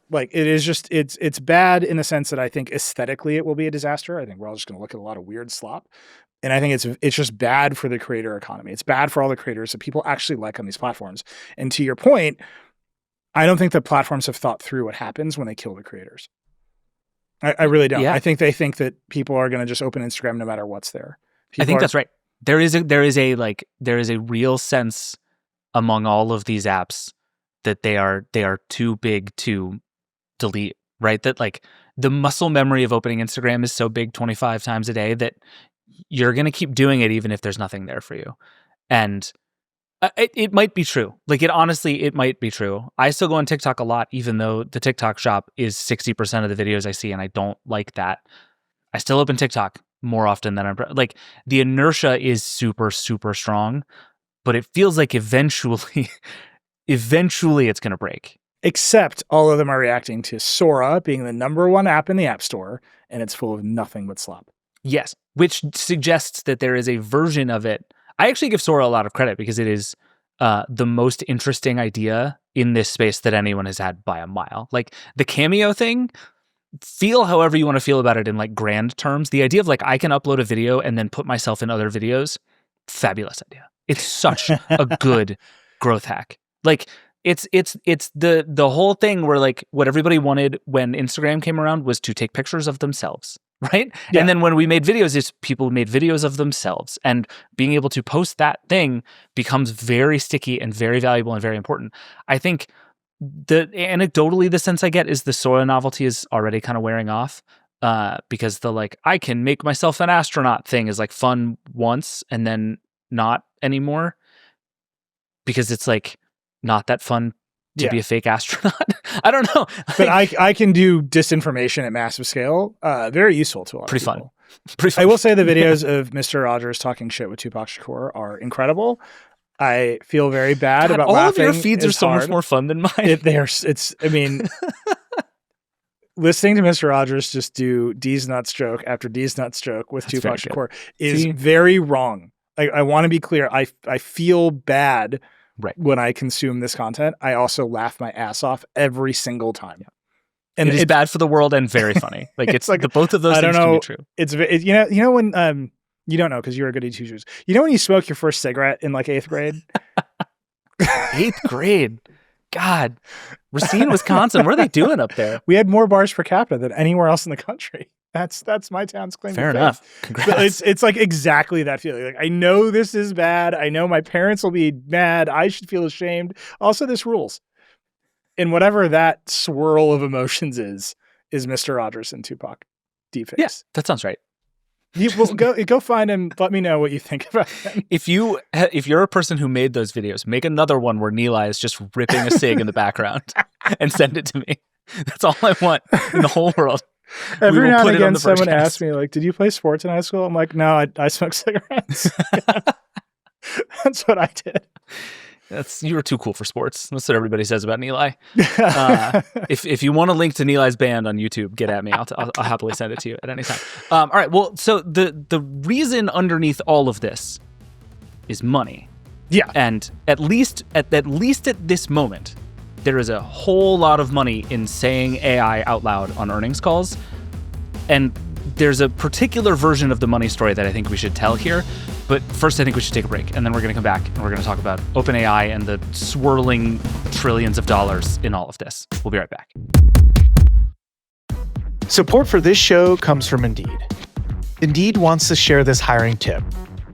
Like it is just, it's bad in the sense that I think aesthetically it will be a disaster. I think we're all just going to look at a lot of weird slop. And I think it's just bad for the creator economy. It's bad for all the creators that people actually like on these platforms. And to your point, I don't think the platforms have thought through what happens when they kill the creators. I really don't. Yeah. I think they think that people are going to just open Instagram no matter what's there. I think that's right. There is a real sense among all of these apps that they are too big to delete, right? That like the muscle memory of opening Instagram is so big 25 times a day that you're going to keep doing it even if there's nothing there for you. And it might be true. Like it might be true. I still go on TikTok a lot, even though the TikTok shop is 60% of the videos I see, and I don't like that. I still open TikTok more often than like the inertia is super, super strong, but it feels like eventually it's going to break. Except all of them are reacting to Sora being the #1 app in the App Store, and it's full of nothing but slop. Yes, which suggests that there is a version of it. I actually give Sora a lot of credit because it is the most interesting idea in this space that anyone has had by a mile. Like the Cameo thing, feel however you want to feel about it in like grand terms. The idea of like I can upload a video and then put myself in other videos, fabulous idea. It's such a good growth hack. Like it's the whole thing where like what everybody wanted when Instagram came around was to take pictures of themselves, right? Yeah. And then when we made videos, it's people made videos of themselves, and being able to post that thing becomes very sticky and very valuable and very important. I think anecdotally, the sense I get is the Sora novelty is already kind of wearing off because the like, I can make myself an astronaut thing is like fun once and then not anymore because it's like, not that fun to be a fake astronaut. I don't know. But I can do disinformation at massive scale. Very useful to a lot of people. Pretty fun. I will say the videos of Mr. Rogers talking shit with Tupac Shakur are incredible. I feel very bad about all laughing. All of your feeds are so much more fun than mine. I mean, listening to Mr. Rogers just do D's nuts joke after D's nuts joke with Tupac Shakur is very wrong. I want to be clear. I feel bad when I consume this content. I also laugh my ass off every single time. Yeah. And it's bad for the world and very funny. Like it's like both of those things can be true. It's you know when you don't know because you're a goody two shoes. You know when you smoke your first cigarette in like 8th grade? 8th grade. God, Racine, Wisconsin. What are they doing up there? We had more bars per capita than anywhere else in the country. That's my town's claim. Fair enough. Congrats. It's like exactly that feeling. Like I know this is bad. I know my parents will be mad. I should feel ashamed. Also, this rules. And whatever that swirl of emotions is Mr. Rogers and Tupac deepfakes. Yeah, that sounds right. Go find him. Let me know what you think about him. If you're a person who made those videos, make another one where Nilay is just ripping a cig in the background and send it to me. That's all I want in the whole world. Every now and again, someone asks me, like, did you play sports in high school? I'm like, no, I smoked cigarettes. That's what I did. You were too cool for sports. That's what everybody says about Nilay. If you want a link to Nilay's band on YouTube, get at me. I'll happily send it to you at any time. All right. Well, so the reason underneath all of this is money. Yeah. And at least at this moment, there is a whole lot of money in saying AI out loud on earnings calls. And there's a particular version of the money story that I think we should tell here. But first, I think we should take a break, and then we're going to come back, and we're going to talk about OpenAI and the swirling trillions of dollars in all of this. We'll be right back. Support for this show comes from Indeed. Indeed wants to share this hiring tip.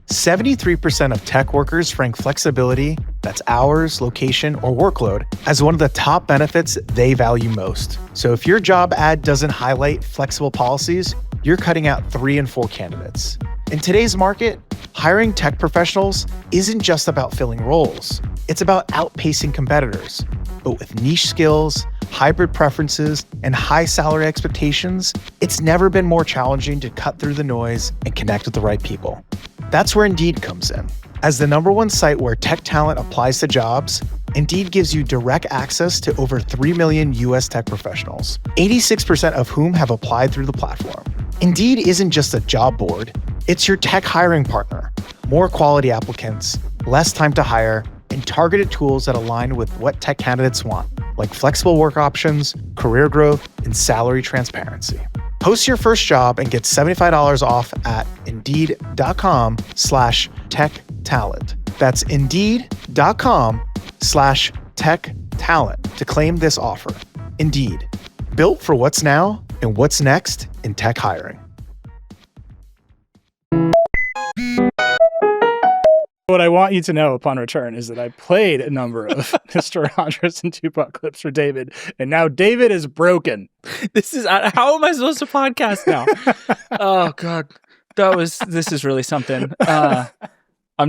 73% of tech workers rank flexibility, that's hours, location, or workload, as one of the top benefits they value most. So if your job ad doesn't highlight flexible policies, you're cutting out 3 in 4 candidates. In today's market, hiring tech professionals isn't just about filling roles. It's about outpacing competitors. But with niche skills, hybrid preferences, and high salary expectations, it's never been more challenging to cut through the noise and connect with the right people. That's where Indeed comes in. As the #1 site where tech talent applies to jobs, Indeed gives you direct access to over 3 million US tech professionals, 86% of whom have applied through the platform. Indeed isn't just a job board, it's your tech hiring partner. More quality applicants, less time to hire, and targeted tools that align with what tech candidates want, like flexible work options, career growth, and salary transparency. Post your first job and get $75 off at Indeed.com/tech talent. That's Indeed.com/tech talent to claim this offer. Indeed, built for what's now and what's next in tech hiring. What I want you to know upon return is that I played a number of Mr. Rogers and Tupac clips for David, and now David is broken. This is how am I supposed to podcast now? Oh God, this is really something. I'm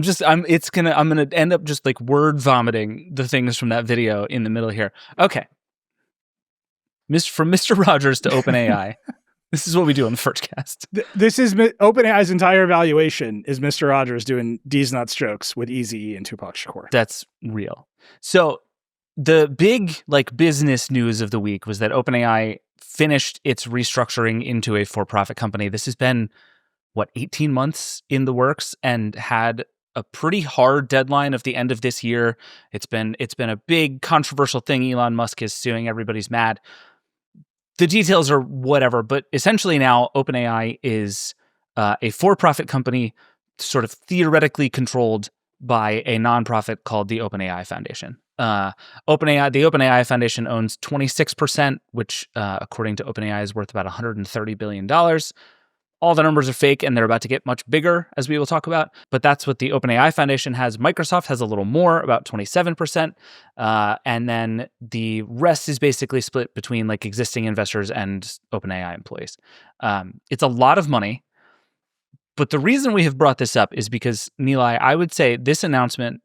gonna end up just like word vomiting the things from that video in the middle here. Okay, from Mr. Rogers to OpenAI. This is what we do on the Vergecast. This is OpenAI's entire evaluation is Mr. Rogers doing D's nuts jokes with Eazy-E and Tupac Shakur. That's real. So the big business news of the week was that OpenAI finished its restructuring into a for-profit company. This has been 18 months in the works and had a pretty hard deadline of the end of this year. It's been a big controversial thing. Elon Musk is suing. Everybody's mad. The details are whatever, but essentially now OpenAI is a for-profit company sort of theoretically controlled by a nonprofit called the OpenAI Foundation. The OpenAI Foundation owns 26%, which according to OpenAI is worth about $130 billion. All the numbers are fake and they're about to get much bigger, as we will talk about. But that's what the OpenAI Foundation has. Microsoft has a little more, about 27%. And then the rest is basically split between existing investors and OpenAI employees. It's a lot of money. But the reason we have brought this up is because, Nilay, I would say this announcement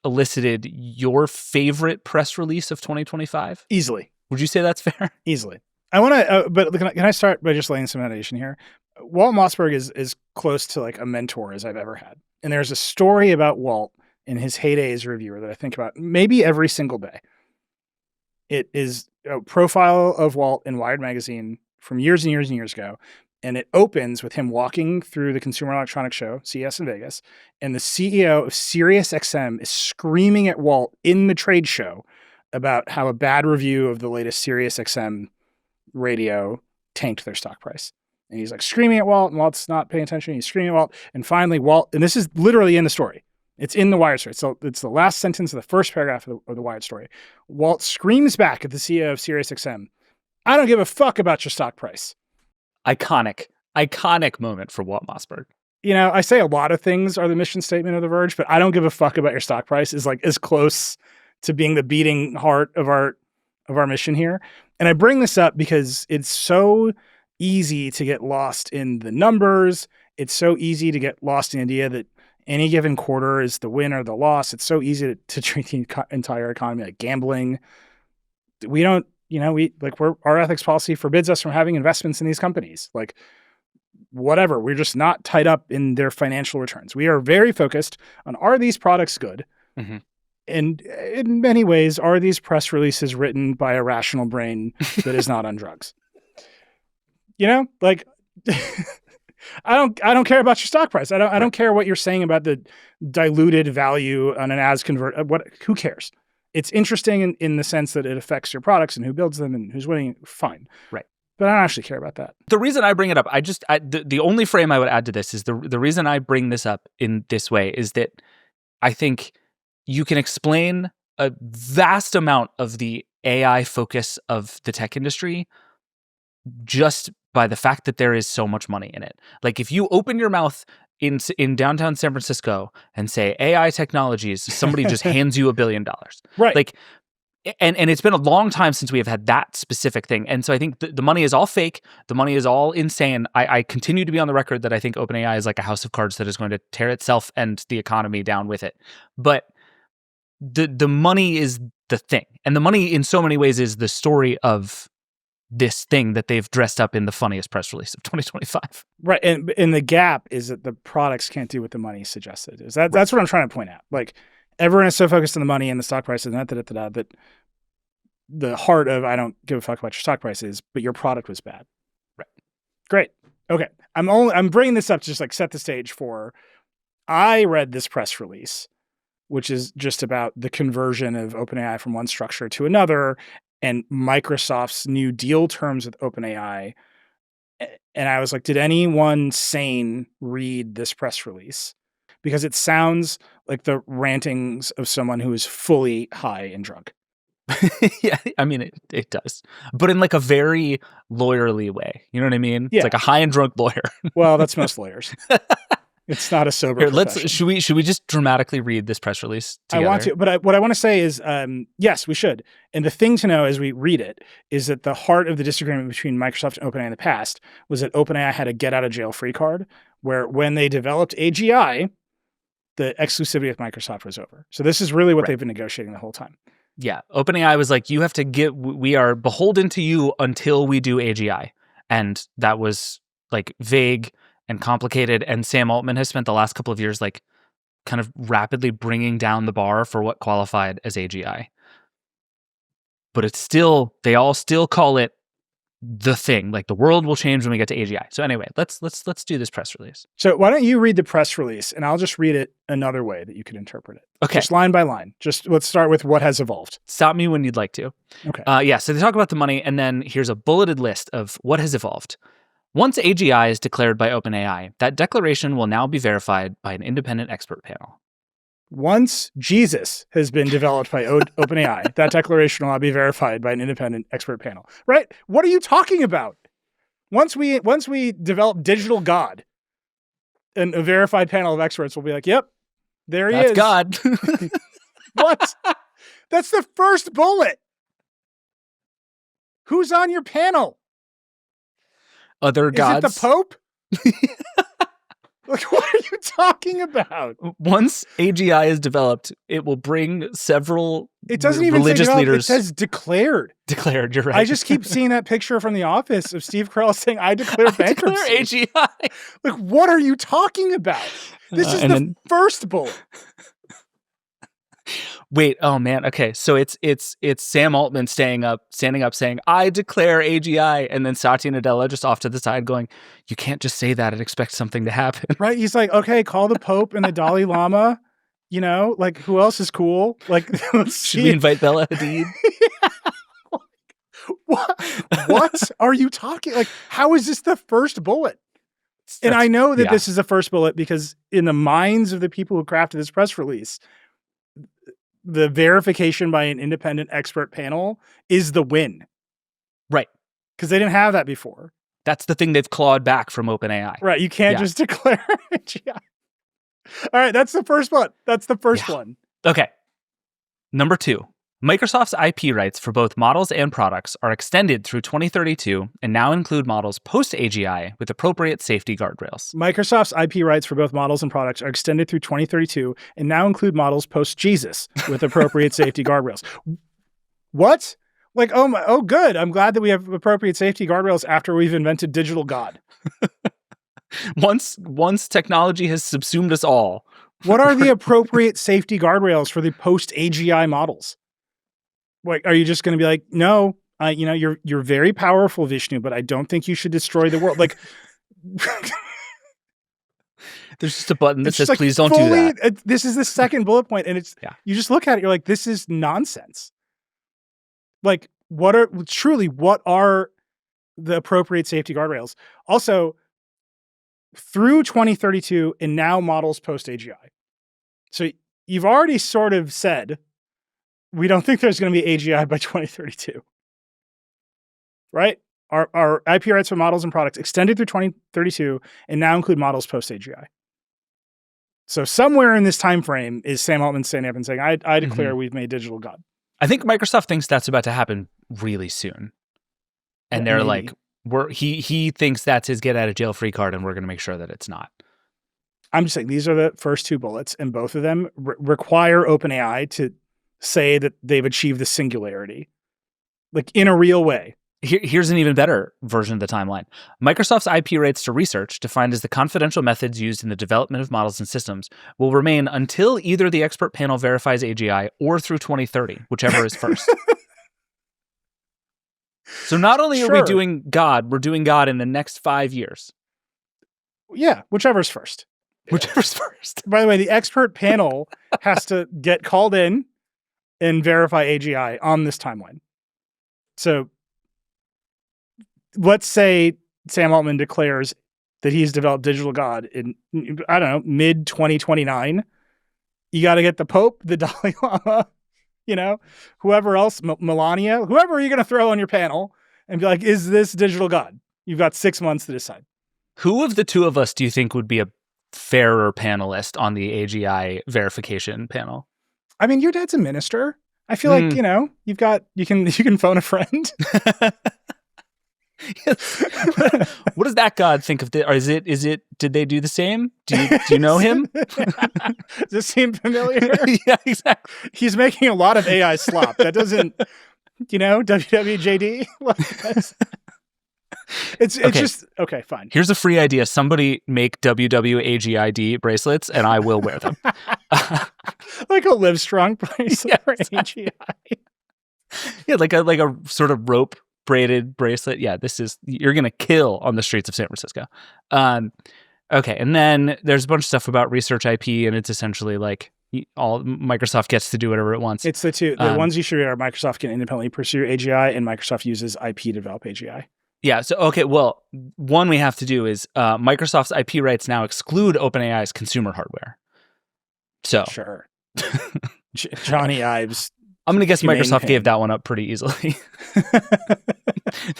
elicited your favorite press release of 2025? Easily. Would you say that's fair? Easily. I want to, but can I start by just laying some foundation here? Walt Mossberg is close to a mentor as I've ever had. And there's a story about Walt in his heyday as a reviewer that I think about maybe every single day. It is a profile of Walt in Wired magazine from years and years and years ago. And it opens with him walking through the Consumer Electronics Show, CES in Vegas. And the CEO of SiriusXM is screaming at Walt in the trade show about how a bad review of the latest SiriusXM radio tanked their stock price. And he's like screaming at Walt, and Walt's not paying attention. He's screaming at Walt. And finally, Walt, and this is literally in the story. It's in the Wired story. So it's the last sentence of the first paragraph of the Wired story. Walt screams back at the CEO of SiriusXM, "I don't give a fuck about your stock price." Iconic moment for Walt Mossberg. You know, I say a lot of things are the mission statement of The Verge, but "I don't give a fuck about your stock price" is like as close to being the beating heart of our mission here. And I bring this up because it's so easy to get lost in the numbers. It's so easy to get lost in the idea that any given quarter is the win or the loss. It's so easy to treat the entire economy like gambling. We don't, our ethics policy forbids us from having investments in these companies. Like, whatever, we're just not tied up in their financial returns. We are very focused on, are these products good? Mm-hmm. And in many ways, are these press releases written by a rational brain that is not on drugs? Like, I don't care about your stock price. I don't care what you're saying about the diluted value on an as convert. Who cares? It's interesting in the sense that it affects your products and who builds them and who's winning. Fine, right? But I don't actually care about that. The reason I bring it up, the only frame I would add to this is the reason I bring this up in this way is that I think you can explain a vast amount of the AI focus of the tech industry just by the fact that there is so much money in it. Like, if you open your mouth in downtown San Francisco and say AI technologies, somebody just hands you $1 billion. Right. Like, and it's been a long time since we have had that specific thing. And so I think the money is all fake. The money is all insane. I continue to be on the record that I think OpenAI is like a house of cards that is going to tear itself and the economy down with it. But the money is the thing. And the money in so many ways is the story of this thing that they've dressed up in the funniest press release of 2025. Right. And the gap is that the products can't do what the money suggested. That's what I'm trying to point out. Like, everyone is so focused on the money and the stock prices and that the heart of "I don't give a fuck about your stock prices," but your product was bad. Right. Great. Okay. I'm bringing this up to just like set the stage for, I read this press release, which is just about the conversion of OpenAI from one structure to another and Microsoft's new deal terms with OpenAI. And I was like, did anyone sane read this press release? Because it sounds like the rantings of someone who is fully high and drunk. Yeah, I mean, it does. But in like a very lawyerly way. You know what I mean? Yeah. It's like a high and drunk lawyer. Well, that's most lawyers. It's not a sober profession. Should we just dramatically read this press release together? I want to, but what I want to say is, yes, we should. And the thing to know as we read it is that the heart of the disagreement between Microsoft and OpenAI in the past was that OpenAI had a get out of jail free card, where when they developed AGI, the exclusivity with Microsoft was over. So this is really what they've been negotiating the whole time. Yeah, OpenAI was like, you have to we are beholden to you until we do AGI. And that was like vague and complicated. And Sam Altman has spent the last couple of years like kind of rapidly bringing down the bar for what qualified as AGI. But it's still, they all still call it the thing. Like, the world will change when we get to AGI. So anyway, let's do this press release. So why don't you read the press release and I'll just read it another way that you could interpret it. Okay. Just line by line. Just let's start with what has evolved. Stop me when you'd like to. Okay. So they talk about the money, and then here's a bulleted list of what has evolved. Once AGI is declared by OpenAI, that declaration will now be verified by an independent expert panel. Once Jesus has been developed by OpenAI, that declaration will now be verified by an independent expert panel. Right? What are you talking about? Once we develop digital God, and a verified panel of experts will be like, yep, there he is. That's God. What? That's the first bullet. Who's on your panel? Other gods. Is it the Pope? Like, what are you talking about? Once AGI is developed, it will bring several it doesn't even religious say leaders. It says declared. Declared, you're right. I just keep seeing that picture from The Office of Steve Carell saying, I declare bankruptcy. I declare AGI. Like, what are you talking about? This is the first bullet. Wait, oh man, okay. So it's Sam Altman standing up saying, "I declare AGI," and then Satya Nadella just off to the side going, "You can't just say that and expect something to happen." Right? He's like, okay, call the Pope and the Dalai Lama. You know, like who else is cool? Like, should we invite Bella Hadid? What are you talking? Like, how is this the first bullet? And I know that this is the first bullet because in the minds of the people who crafted this press release, the verification by an independent expert panel is the win. Right. Because they didn't have that before. That's the thing they've clawed back from OpenAI. Right. You can't just declare AGI. All right. That's the first one. That's the first one. Okay. Number 2. Microsoft's IP rights for both models and products are extended through 2032 and now include models post-AGI with appropriate safety guardrails. Microsoft's IP rights for both models and products are extended through 2032 and now include models post-Jesus with appropriate safety guardrails. What? Like, oh, good. I'm glad that we have appropriate safety guardrails after we've invented digital God. Once technology has subsumed us all. What are the appropriate safety guardrails for the post-AGI models? Like, are you just going to be like, no, you're very powerful, Vishnu, but I don't think you should destroy the world. Like, there's just a button that says, like, please don't do that. This is the second bullet point, and it's you just look at it, you're like, this is nonsense. Like, what are the appropriate safety guardrails? Also, through 2032 and now models post-AGI. So you've already sort of said, we don't think there's going to be AGI by 2032. Right? Our IP rights for models and products extended through 2032 and now include models post-AGI. So somewhere in this time frame is Sam Altman standing up and saying, I declare we've made digital God. I think Microsoft thinks that's about to happen really soon. And they're like, he thinks that's his get out of jail free card, and we're going to make sure that it's not. I'm just saying these are the first 2 bullets, and both of them require OpenAI to say that they've achieved the singularity, like in a real way. Here's an even better version of the timeline. Microsoft's IP rights to research, defined as the confidential methods used in the development of models and systems, will remain until either the expert panel verifies AGI or through 2030, whichever is first. So not only are we doing God, we're doing God in the next 5 years. Yeah, whichever's first. Whichever's first. By the way, the expert panel has to get called in and verify AGI on this timeline. So let's say Sam Altman declares that he's developed digital God in, I don't know, mid 2029. You got to get the Pope, the Dalai Lama, whoever else, Melania, whoever are you going to throw on your panel and be like, is this digital God? You've got 6 months to decide. Who of the 2 of us do you think would be a fairer panelist on the AGI verification panel? I mean, your dad's a minister. I feel like, you can phone a friend. What does that God think of this? Or is it, did they do the same? Do you know him? Does this seem familiar? Yeah, exactly. He's making a lot of AI slop. That doesn't, WWJD? It's just, okay, fine. Here's a free idea. Somebody make WWAGID bracelets and I will wear them. Like a Livestrong bracelet for AGI. Yeah, like a sort of rope braided bracelet. Yeah, you're going to kill on the streets of San Francisco. Okay, and then there's a bunch of stuff about research IP, and it's essentially like all Microsoft gets to do whatever it wants. It's the ones you should read are Microsoft can independently pursue AGI, and Microsoft uses IP to develop AGI. Yeah, so, okay, well, one we have to do is Microsoft's IP rights now exclude OpenAI's consumer hardware. So. Sure. Johnny Ives. I'm going to guess Microsoft gave that one up pretty easily.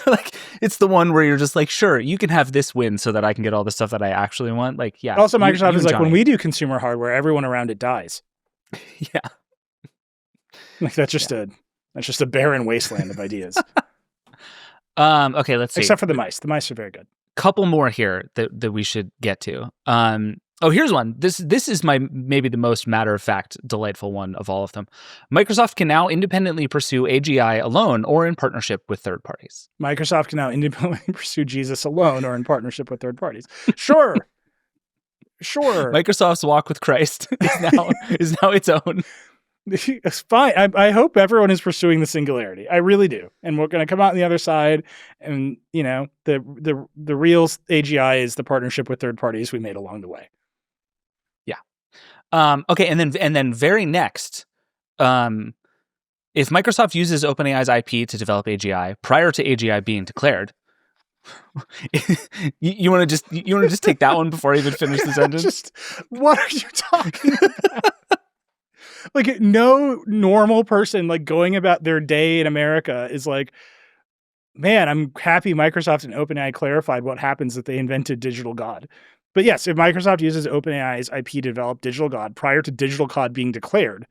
Like, it's the one where you're just like, sure, you can have this win so that I can get all the stuff that I actually want. Like, yeah. Also, Microsoft is like, when we do consumer hardware, everyone around it dies. Yeah. Like, that's just a barren wasteland of ideas. Okay, let's see. Except for the mice. The mice are very good. Couple more here that we should get to. Here's one. This is maybe the most matter-of-fact, delightful one of all of them. Microsoft can now independently pursue AGI alone or in partnership with third parties. Microsoft can now independently pursue Jesus alone or in partnership with third parties. Sure. Sure. Microsoft's walk with Christ is now its own. It's fine. I hope everyone is pursuing the singularity. I really do. And we're going to come out on the other side. And, the real AGI is the partnership with third parties we made along the way. Yeah. Okay. And then very next, if Microsoft uses OpenAI's IP to develop AGI prior to AGI being declared, you want to just take that one before I even finish the sentence? What are you talking about? Like, no normal person going about their day in America is like, man, I'm happy Microsoft and OpenAI clarified what happens if they invented Digital God. But yes, if Microsoft uses OpenAI's IP to develop Digital God prior to Digital God being declared,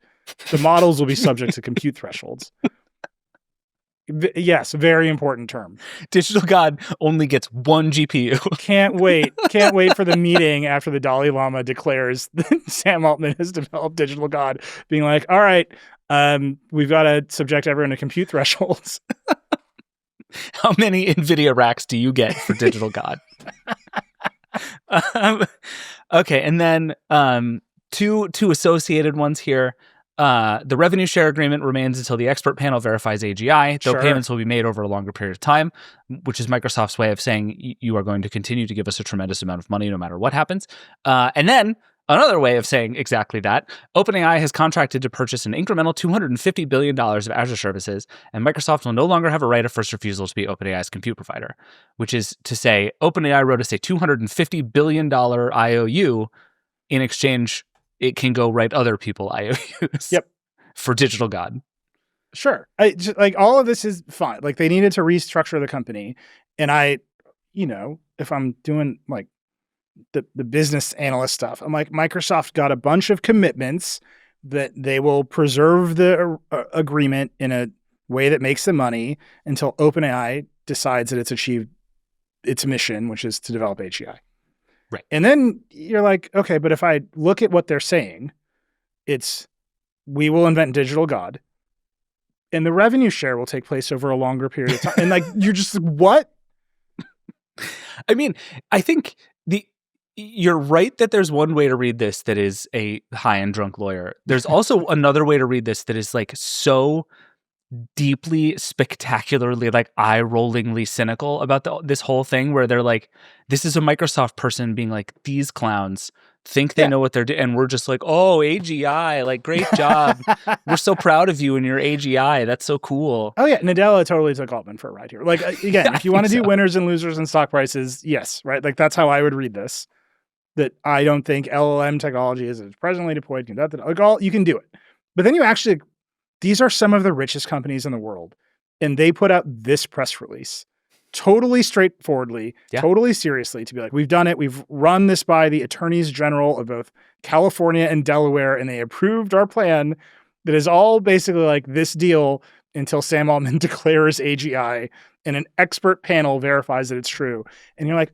the models will be subject to compute thresholds. Yes, very important term. Digital God only gets one GPU. Can't wait for the meeting after the Dalai Lama declares that Sam Altman has developed Digital God, being like, all right, we've got to subject everyone to compute thresholds. How many NVIDIA racks do you get for Digital God? Okay, and then two associated ones here. The revenue share agreement remains until the expert panel verifies AGI, though payments will be made over a longer period of time, which is Microsoft's way of saying you are going to continue to give us a tremendous amount of money no matter what happens. And then another way of saying exactly that, OpenAI has contracted to purchase an incremental $250 billion of Azure services, and Microsoft will no longer have a right of first refusal to be OpenAI's compute provider, which is to say OpenAI wrote us a $250 billion IOU. In exchange, it can go write other people IOUs. Yep. For Digital God. Sure. All of this is fine. They needed to restructure the company. And if I'm doing the business analyst stuff, I'm like, Microsoft got a bunch of commitments that they will preserve the agreement in a way that makes them money until OpenAI decides that it's achieved its mission, which is to develop AGI. Right. And then you're like, okay, but if I look at what they're saying, it's we will invent Digital God and the revenue share will take place over a longer period of time. And you're just what? I mean, I think you're right that there's one way to read this that is a high and drunk lawyer. There's also another way to read this that is so deeply, spectacularly, eye-rollingly cynical about this whole thing, where they're like, this is a Microsoft person being like, these clowns think they know what they're doing, and we're just like, oh, AGI, great job. We're so proud of you and your AGI. That's so cool. Oh yeah, Nadella totally took Altman for a ride here. Again, if you want to do winners and losers and stock prices, yes, right? That's how I would read this. That I don't think LLM technology is presently deployed. You can do it. But then these are some of the richest companies in the world. And they put out this press release totally straightforwardly, totally seriously, to be like, we've done it. We've run this by the attorneys general of both California and Delaware, and they approved our plan that is all basically this deal until Sam Altman declares AGI and an expert panel verifies that it's true. And you're like,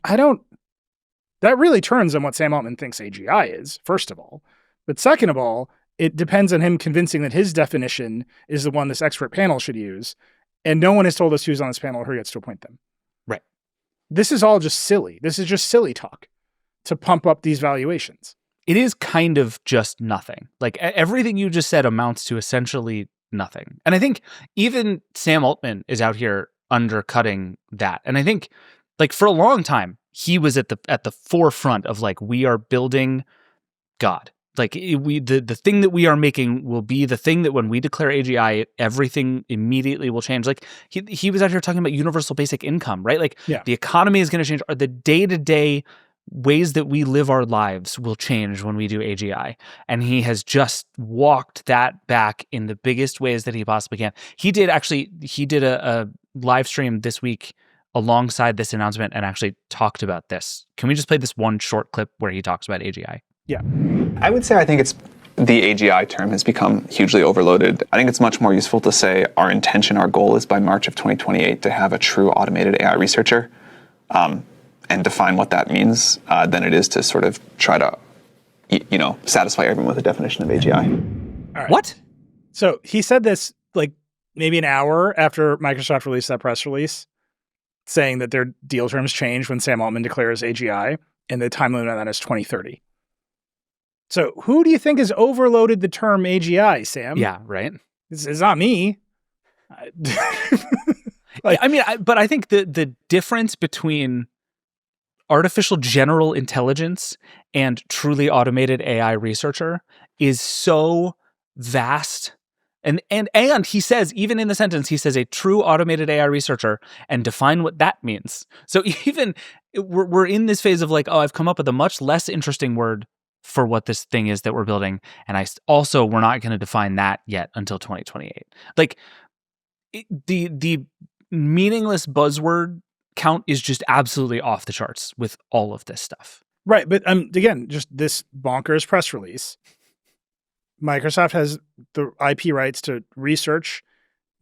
that really turns on what Sam Altman thinks AGI is, first of all. But second of all, it depends on him convincing that his definition is the one this expert panel should use. And no one has told us who's on this panel or who gets to appoint them. Right. This is all just silly. This is just silly talk to pump up these valuations. It is kind of just nothing. Everything you just said amounts to essentially nothing. And I think even Sam Altman is out here undercutting that. And I think for a long time, he was at the forefront of we are building God. The thing that we are making will be the thing that when we declare AGI, everything immediately will change. He was out here talking about universal basic income, right? The economy is going to change. Or the day-to-day ways that we live our lives will change when we do AGI. And he has just walked that back in the biggest ways that he possibly can. He did a live stream this week alongside this announcement and actually talked about this. Can we just play this one short clip where he talks about AGI? Yeah. I would say I think the AGI term has become hugely overloaded. I think it's much more useful to say our goal is by March of 2028 to have a true automated AI researcher and define what that means than it is to sort of try to, satisfy everyone with a definition of AGI. All right. What? So he said this maybe an hour after Microsoft released that press release saying that their deal terms change when Sam Altman declares AGI, and the time limit on that is 2030. So who do you think has overloaded the term AGI, Sam? Yeah, right. It's not me. But I think the difference between artificial general intelligence and truly automated AI researcher is so vast. And he says, even in the sentence, he says a true automated AI researcher, and define what that means. So even we're in this phase of like, oh, I've come up with a much less interesting word for what this thing is that we're building. And we're not going to define that yet until 2028. Like the meaningless buzzword count is just absolutely off the charts with all of this stuff. Right. But again, just this bonkers press release. Microsoft has the IP rights to research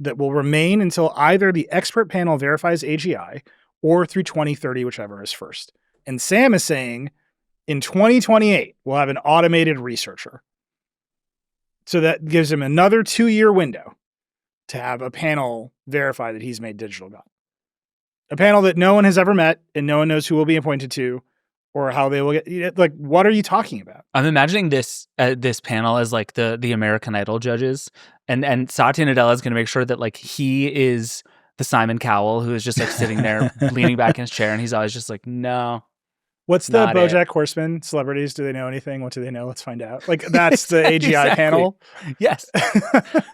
that will remain until either the expert panel verifies AGI or through 2030, whichever is first. And Sam is saying in 2028, we'll have an automated researcher. So that gives him another 2-year window to have a panel verify that he's made digital God. A panel that no one has ever met and no one knows who will be appointed to or how they will get. Like, what are you talking about? I'm imagining this panel as like the American Idol judges, and Satya Nadella is going to make sure that like he is the Simon Cowell who is just like sitting there leaning back in his chair, and he's always just like, no. What's the BoJack Horseman celebrities? Do they know anything? What do they know? Let's find out. Like, that's the AGI panel. Yes.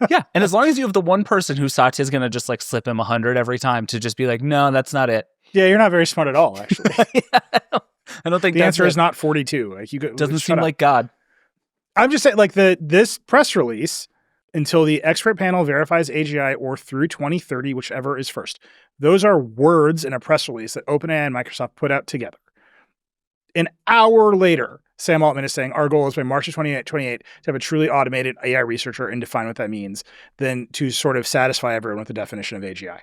Yeah. And as long as you have the one person who Satya's going to just like slip him 100 every time to just be like, no, that's not it. Yeah, you're not very smart at all, actually. I don't think the answer is not 42. Like, doesn't seem like God. I'm just saying, like, this press release, until the expert panel verifies AGI or through 2030, whichever is first. Those are words in a press release that OpenAI and Microsoft put out together. An hour later, Sam Altman is saying our goal is by March of 2028 to have a truly automated AI researcher and define what that means, then to sort of satisfy everyone with the definition of AGI.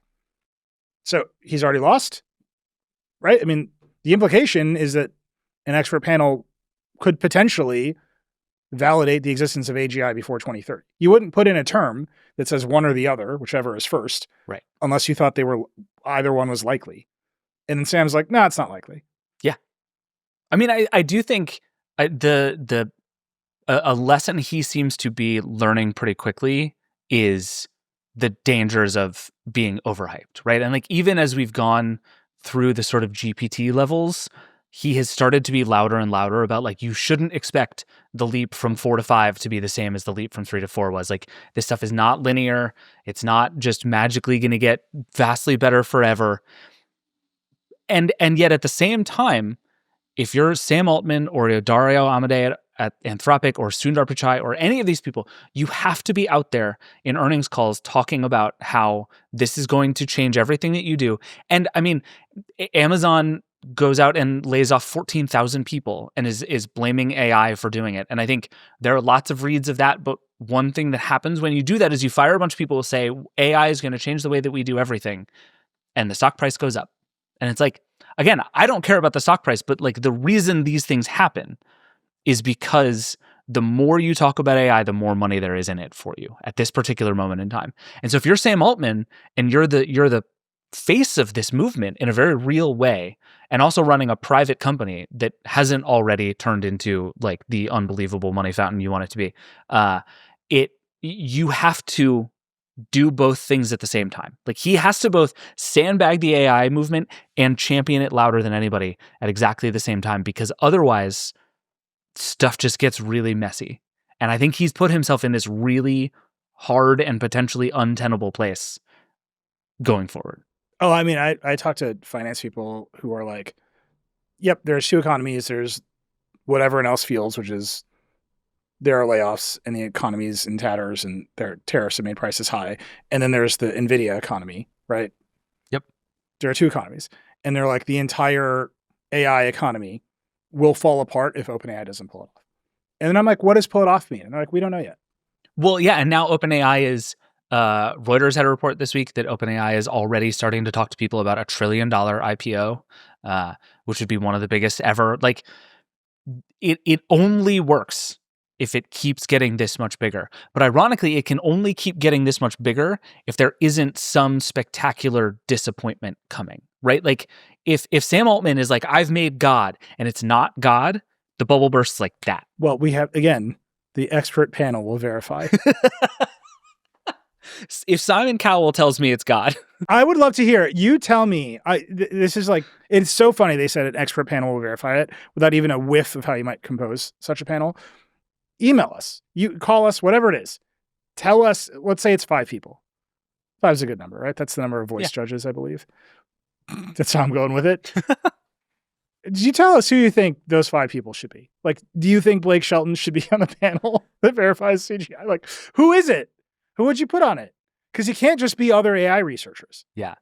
So he's already lost, right? I mean, the implication is that an expert panel could potentially validate the existence of AGI before 2030. You wouldn't put in a term that says one or the other, whichever is first, right? Unless you thought either one was likely. And then Sam's like, no, it's not likely. Yeah. I mean, I do think a lesson he seems to be learning pretty quickly is the dangers of being overhyped, right? And like, even as we've gone through the sort of GPT levels, he has started to be louder and louder about like, you shouldn't expect the leap from 4 to 5 to be the same as the leap from 3 to 4 was. Like, this stuff is not linear. It's not just magically going to get vastly better forever. And yet at the same time, if you're Sam Altman or Dario Amodei at Anthropic or Sundar Pichai or any of these people, you have to be out there in earnings calls talking about how this is going to change everything that you do. And I mean, Amazon goes out and lays off 14,000 people and is blaming AI for doing it. And I think there are lots of reads of that, but one thing that happens when you do that is you fire a bunch of people who say AI is going to change the way that we do everything, and the stock price goes up. And it's like, again, I don't care about the stock price, but like, the reason these things happen is because the more you talk about AI, the more money there is in it for you at this particular moment in time. And so if you're Sam Altman and you're the face of this movement in a very real way, and also running a private company that hasn't already turned into like the unbelievable money fountain you want it to be, you have to do both things at the same time. Like, he has to both sandbag the AI movement and champion it louder than anybody at exactly the same time, because otherwise stuff just gets really messy. And I think he's put himself in this really hard and potentially untenable place going forward. Oh, I mean, I talk to finance people who are like, yep, there's two economies. There's what everyone else feels, which is there are layoffs and the economy's in tatters and their tariffs have made prices high. And then there's the NVIDIA economy, right? Yep. There are two economies. And they're like, the entire AI economy will fall apart if OpenAI doesn't pull it off. And then I'm like, what does pull it off mean? And they're like, we don't know yet. Well, yeah. And now OpenAI is, Reuters had a report this week that OpenAI is already starting to talk to people about $1 trillion IPO, which would be one of the biggest ever. Like, it only works if it keeps getting this much bigger. But ironically, it can only keep getting this much bigger if there isn't some spectacular disappointment coming, right? Like, if Sam Altman is like, I've made God, and it's not God, The bubble bursts like that. Well, we have, again, the expert panel will verify. If Simon Cowell tells me it's God. I would love to hear it. You tell me. This is like, it's so funny they said an expert panel will verify it without even a whiff of how you might compose such a panel. Email us. You call us, whatever it is. Tell us, let's say it's 5 people. 5 is a good number, right? That's the number of voice judges, I believe. That's how I'm going with it. Did you tell us who you think those 5 people should be? Like, do you think Blake Shelton should be on the panel that verifies CGI? Like, who is it? Who would you put on it? Because you can't just be other AI researchers. Yeah.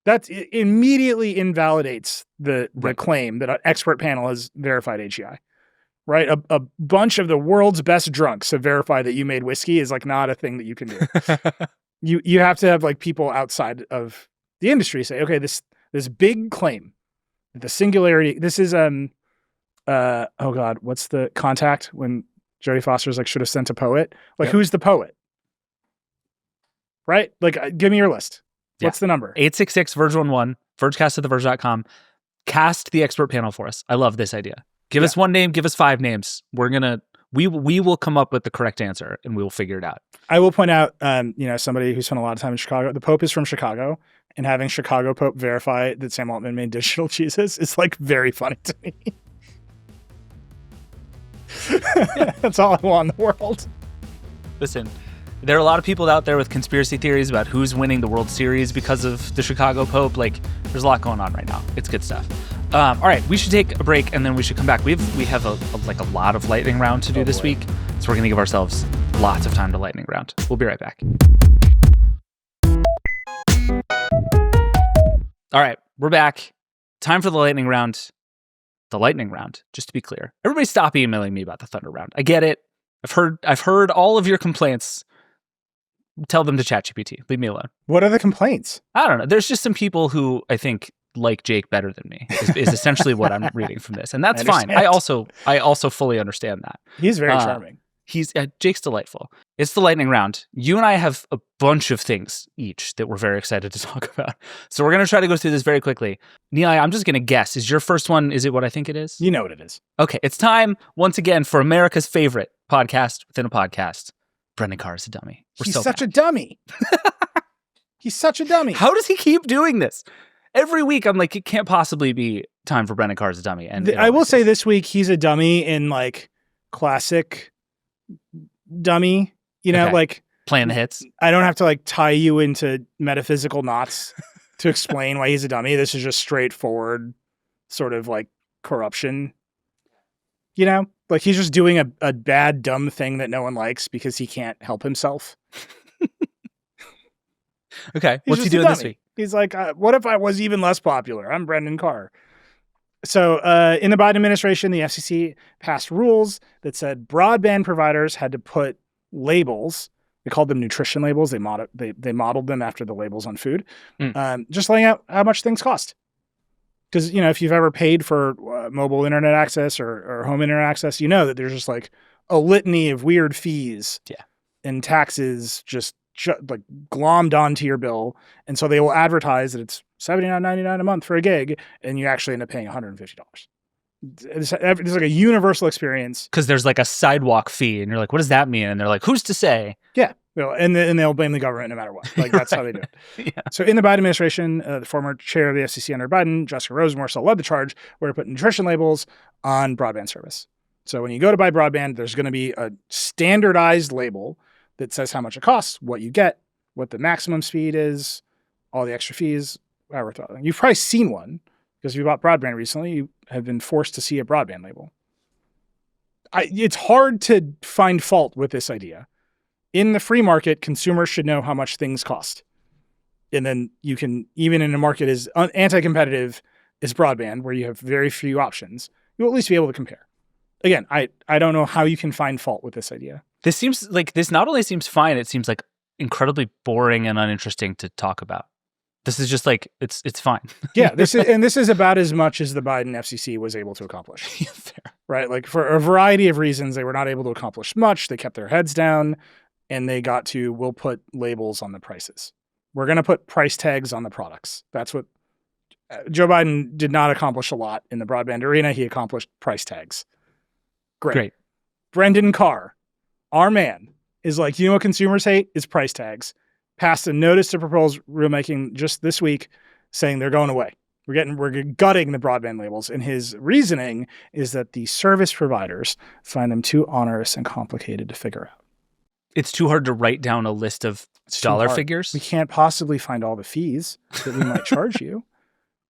That immediately invalidates the claim that an expert panel has verified AGI. Right? A bunch of the world's best drunks have verified that you made whiskey is like not a thing that you can do. You have to have like people outside of the industry say, okay, this big claim, the singularity, this is oh God, what's the Contact when Jodie Foster's like should have sent a poet? Like who's the poet? Right? Like give me your list. What's the number? 866 Verge11, Vergecast at theverge.com. Cast the expert panel for us. I love this idea. Give us one name, give us 5 names. We will come up with the correct answer and we will figure it out. I will point out, somebody who spent a lot of time in Chicago, the Pope is from Chicago, and having Chicago Pope verify that Sam Altman made digital cheeses is like very funny to me. That's all I want in the world. Listen, there are a lot of people out there with conspiracy theories about who's winning the World Series because of the Chicago Pope. Like, there's a lot going on right now. It's good stuff. All right, we should take a break and then we should come back. We have a lot of lightning round to do this week, so we're gonna give ourselves lots of time to lightning round. We'll be right back. All right, we're back. Time for the lightning round. The lightning round. Just to be clear, everybody stop emailing me about the thunder round. I get it. I've heard all of your complaints. Tell them to ChatGPT. Leave me alone. What are the complaints? I don't know. There's just some people who I think like Jake better than me is essentially what I'm reading from this. And that's fine. I also fully understand that. He's very charming. Jake's delightful. It's the lightning round. You and I have a bunch of things each that we're very excited to talk about. So we're going to try to go through this very quickly. Nilay, I'm just going to guess. Is your first one, is it what I think it is? You know what it is. Okay. It's time once again for America's favorite podcast within a podcast. Brendan Carr is a dummy. He's such a dummy. He's such a dummy. How does he keep doing this? Every week, I'm like, it can't possibly be time for Brendan Carr as a dummy. And I will say this week, he's a dummy in like classic dummy, like playing the hits. I don't have to like tie you into metaphysical knots to explain why he's a dummy. This is just straightforward sort of like corruption, like he's just doing a bad, dumb thing that no one likes because he can't help himself. Okay. What's he doing this week? He's like, what if I was even less popular? I'm Brendan Carr. So in the Biden administration, the FCC passed rules that said broadband providers had to put labels. We called them nutrition labels. They modeled them after the labels on food, just laying out how much things cost. Because, if you've ever paid for mobile internet access or home internet access, that there's just like a litany of weird fees and taxes just like glommed onto your bill. And so they will advertise that it's $79.99 a month for a gig, and you actually end up paying $150. It's like a universal experience. Because there's like a sidewalk fee, and you're like, what does that mean? And they're like, who's to say? Yeah. And they'll blame the government no matter what. Like, that's how they do it. Yeah. So in the Biden administration, the former chair of the FCC under Biden, Jessica Rosenworcel, led the charge where to put nutrition labels on broadband service. So when you go to buy broadband, there's going to be a standardized label that says how much it costs, what you get, what the maximum speed is, all the extra fees. You've probably seen one because if you bought broadband recently, you have been forced to see a broadband label. It's hard to find fault with this idea. In the free market, consumers should know how much things cost. And then you can, even in a market as anti-competitive as broadband, where you have very few options, you'll at least be able to compare. Again, I don't know how you can find fault with this idea. This not only seems fine, it seems like incredibly boring and uninteresting to talk about. This is just like, it's fine. Yeah, this is about as much as the Biden FCC was able to accomplish. Fair. Right? Like for a variety of reasons, they were not able to accomplish much. They kept their heads down and they got to, we'll put labels on the prices. We're going to put price tags on the products. That's what Joe Biden did not accomplish a lot in the broadband arena. He accomplished price tags. Great. Brendan Carr, our man, is like, you know what consumers hate? Is price tags. Passed a notice to propose rulemaking just this week saying they're going away. We're gutting the broadband labels. And his reasoning is that the service providers find them too onerous and complicated to figure out. It's too hard to write down a list of dollar figures. We can't possibly find all the fees that we might charge you.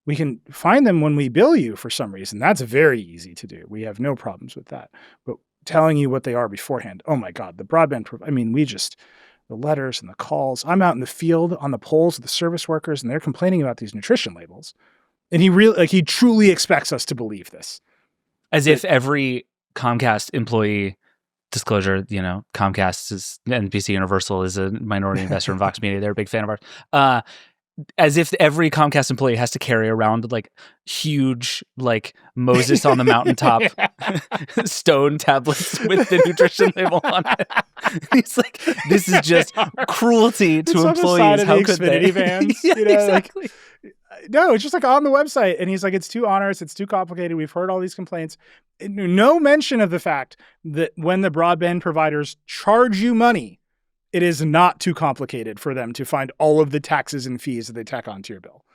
We can find them when we bill you for some reason. That's very easy to do. We have no problems with that. But telling you what they are beforehand, oh my God, the broadband, the letters and the calls. I'm out in the field on the polls with the service workers and they're complaining about these nutrition labels. And he truly expects us to believe this. As if every Comcast employee, disclosure, Comcast is NBC Universal is a minority investor in Vox Media. They're a big fan of ours. As if every Comcast employee has to carry around like huge, like Moses on the mountaintop stone tablets with the nutrition label on it. He's like, this is just cruelty to employees. How could they? Vans, yeah, exactly. No, it's just like on the website. And he's like, it's too onerous. It's too complicated. We've heard all these complaints. No mention of the fact that when the broadband providers charge you money, it is not too complicated for them to find all of the taxes and fees that they tack onto your bill.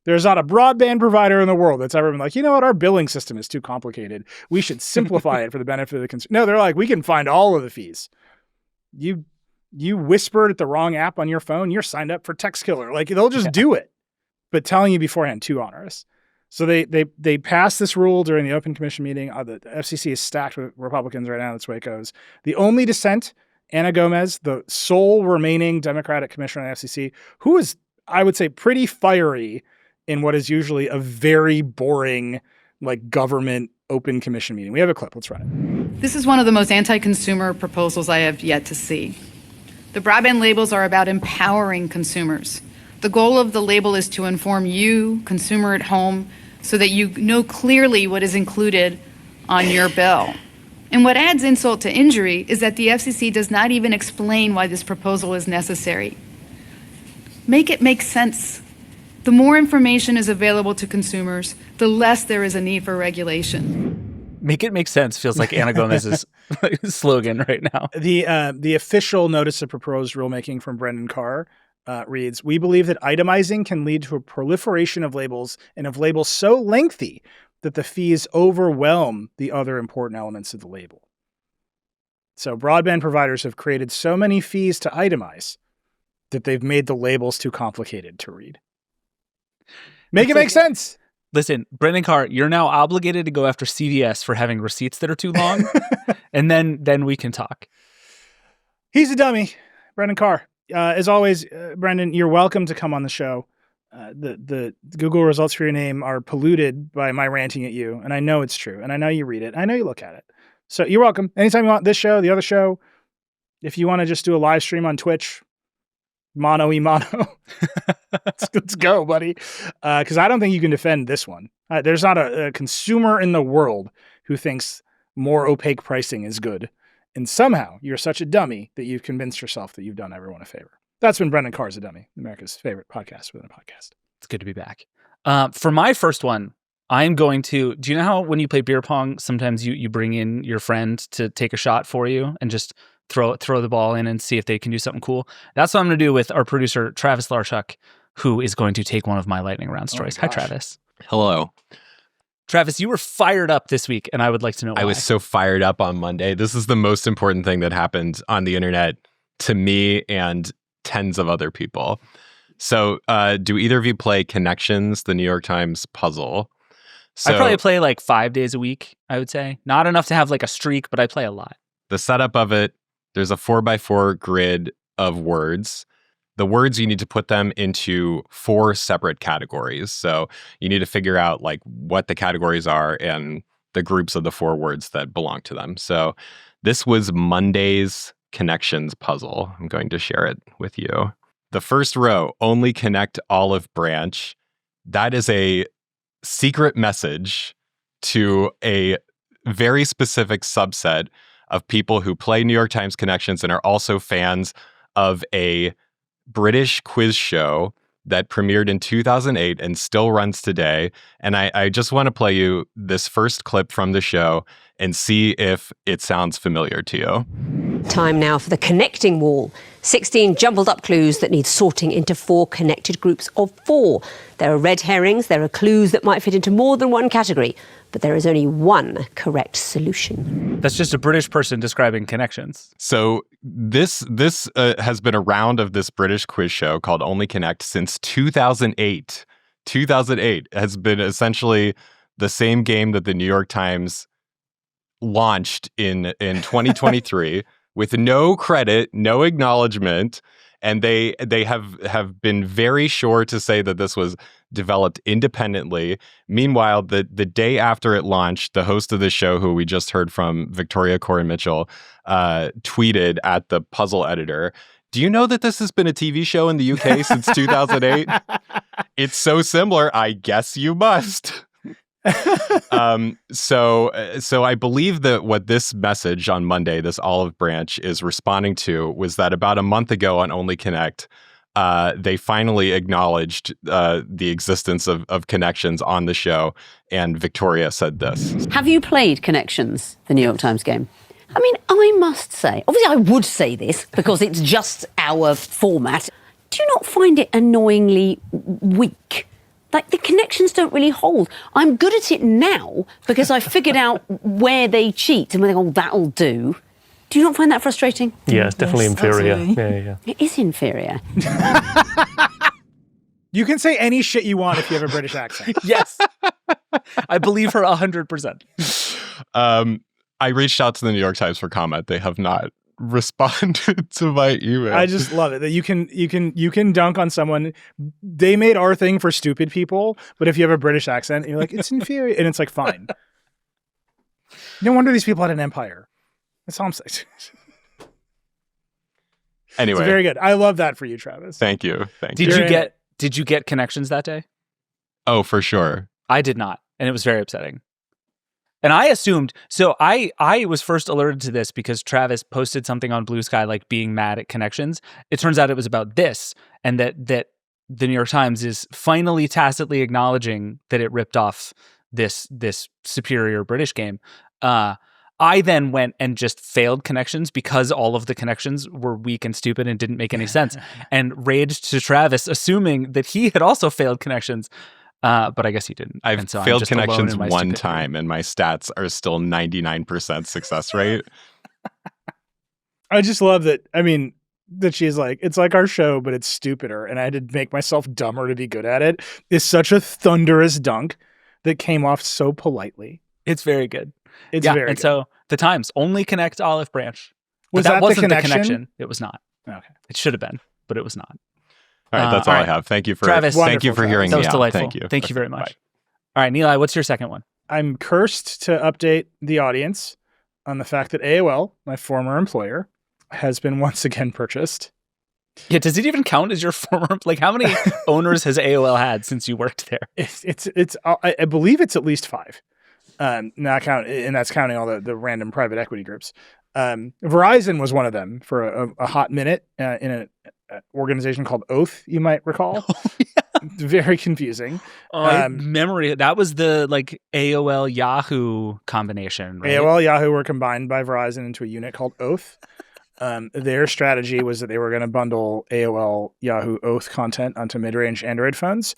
There's not a broadband provider in the world that's ever been like, you know what, our billing system is too complicated. We should simplify it for the benefit of the consumer. No, they're like, we can find all of the fees. You whispered at the wrong app on your phone, you're signed up for Text Killer. Like, they'll just do it. But telling you beforehand, too onerous. So they passed this rule during the Open Commission meeting. The FCC is stacked with Republicans right now. That's the way it goes. The only dissent, Ana Gomez, the sole remaining Democratic commissioner on the FCC, who is, I would say, pretty fiery in what is usually a very boring, like, government Open Commission meeting. We have a clip. Let's run it. This is one of the most anti-consumer proposals I have yet to see. The broadband labels are about empowering consumers. The goal of the label is to inform you, consumer at home, so that you know clearly what is included on your bill. And what adds insult to injury is that the FCC does not even explain why this proposal is necessary. Make it make sense. The more information is available to consumers, the less there is a need for regulation. Make it make sense feels like Ana Gomez's slogan right now. The official notice of proposed rulemaking from Brendan Carr reads, we believe that itemizing can lead to a proliferation of labels and of labels so lengthy that the fees overwhelm the other important elements of the label. So broadband providers have created so many fees to itemize that they've made the labels too complicated to read. Make it make sense. Listen, Brendan Carr, you're now obligated to go after CVS for having receipts that are too long, and then we can talk. He's a dummy, Brendan Carr. As always, Brendan, you're welcome to come on the show. The Google results for your name are polluted by my ranting at you, and I know it's true, and I know you read it, I know you look at it. So you're welcome. Anytime you want, this show, the other show, if you want to just do a live stream on Twitch, mono. Let's go, buddy. Because I don't think you can defend this one. There's not a consumer in the world who thinks more opaque pricing is good. And somehow you're such a dummy that you've convinced yourself that you've done everyone a favor. That's when Brendan Carr's a dummy, America's favorite podcast within a podcast. It's good to be back. For my first one, I'm going to, do you know how when you play beer pong, sometimes you bring in your friend to take a shot for you and just throw the ball in and see if they can do something cool? That's what I'm going to do with our producer, Travis Larchuk, who is going to take one of my lightning round stories. Hi, Travis. Hello. Travis, you were fired up this week, and I would like to know why. I was so fired up on Monday. This is the most important thing that happened on the internet to me and tens of other people. So do either of you play Connections, the New York Times puzzle? I probably play like 5 days a week, I would say. Not enough to have like a streak, but I play a lot. The setup of it, there's a 4x4 grid of words. The words, you need to put them into 4 separate categories. So you need to figure out like what the categories are and the groups of the 4 words that belong to them. So this was Monday's Connections puzzle. I'm going to share it with you. The first row, only connect olive branch. That is a secret message to a very specific subset of people who play New York Times Connections and are also fans of a British quiz show that premiered in 2008 and still runs today. And I just want to play you this first clip from the show and see if it sounds familiar to you. Time now for the connecting wall. 16 jumbled up clues that need sorting into 4 connected groups of 4. There are red herrings, there are clues that might fit into more than one category, but there is only one correct solution. That's just a British person describing connections. So this has been a round of this British quiz show called Only Connect since 2008. 2008 has been essentially the same game that the New York Times launched in 2023 with no credit, no acknowledgement, and they have been very sure to say that this was developed independently. Meanwhile, the day after it launched, the host of the show, who we just heard from, Victoria Coren Mitchell, tweeted at the puzzle editor, "Do you know that this has been a TV show in the UK since 2008? It's so similar, I guess you must." So I believe that what this message on Monday, this olive branch, is responding to was that about a month ago on Only Connect, they finally acknowledged the existence of connections on the show, and Victoria said this. Have you played Connections, the New York Times game? I mean, I must say, obviously I would say this because it's just our format. Do you not find it annoyingly weak? Like, the connections don't really hold. I'm good at it now because I figured out where they cheat and we think, oh, that'll do. Do you not find that frustrating? Yeah, it's definitely inferior. Absolutely. Yeah. It is inferior. You can say any shit you want if you have a British accent. Yes. I believe her 100%. I reached out to the New York Times for comment. They have not responded to my email. I just love it that you can dunk on someone. They made our thing for stupid people, but if you have a British accent, you're like, it's inferior, and it's like, fine. No wonder these people had an empire. That's all I'm saying. Anyway, it's very good. I love that for you, Travis. Thank you. Did you get connections that day? Oh, for sure. I did not, and it was very upsetting. And I assumed, so I was first alerted to this because Travis posted something on Blue Sky, like being mad at connections. It turns out it was about this, and that the New York Times is finally tacitly acknowledging that it ripped off this superior British game. I then went and just failed connections because all of the connections were weak and stupid and didn't make any sense, and raged to Travis, assuming that he had also failed connections. But I guess he didn't. I've failed connections one time, and my stats are still 99% success rate. I just love that. I mean, that she's like, it's like our show, but it's stupider, and I had to make myself dumber to be good at it. Is such a thunderous dunk that came off so politely. It's very good. It's very and good. So the Times only connect olive branch. Was that that wasn't the connection? It was not. Okay. It should have been, but it was not. All right, that's all I have. Thank you for Travis. Thank you for hearing that me was out. delightful. Thank you. Thank you very much. All right, Nilay, what's your second one? I'm cursed to update the audience on the fact that AOL, my former employer, has been once again purchased. Yeah, does it even count as your former? Like, how many owners has AOL had since you worked there? It's I believe it's at least 5. Not count, and that's counting all the random private equity groups. Verizon was one of them for a hot minute in an organization called Oath, you might recall. Oh, yeah. Very confusing. Memory, that was the like AOL Yahoo combination, right? AOL Yahoo were combined by Verizon into a unit called Oath. Their strategy was that they were going to bundle AOL Yahoo Oath content onto mid-range Android phones.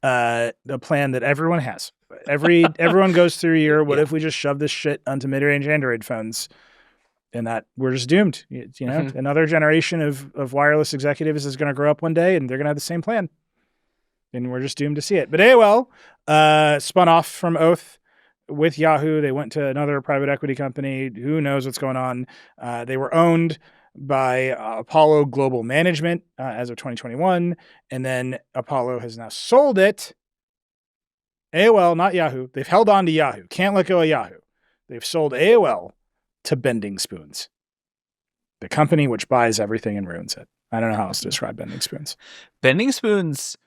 The plan that everyone has. Everyone goes through your, what if we just shove this shit onto mid-range Android phones? And that we're just doomed. You know, another generation of wireless executives is going to grow up one day and they're going to have the same plan. And we're just doomed to see it. But AOL spun off from Oath with Yahoo. They went to another private equity company. Who knows what's going on? They were owned by Apollo Global Management as of 2021. And then Apollo has now sold it. AOL, not Yahoo. They've held on to Yahoo. Can't let go of Yahoo. They've sold AOL to Bending Spoons, the company which buys everything and ruins it. I don't know how else to describe Bending Spoons. Bending Spoons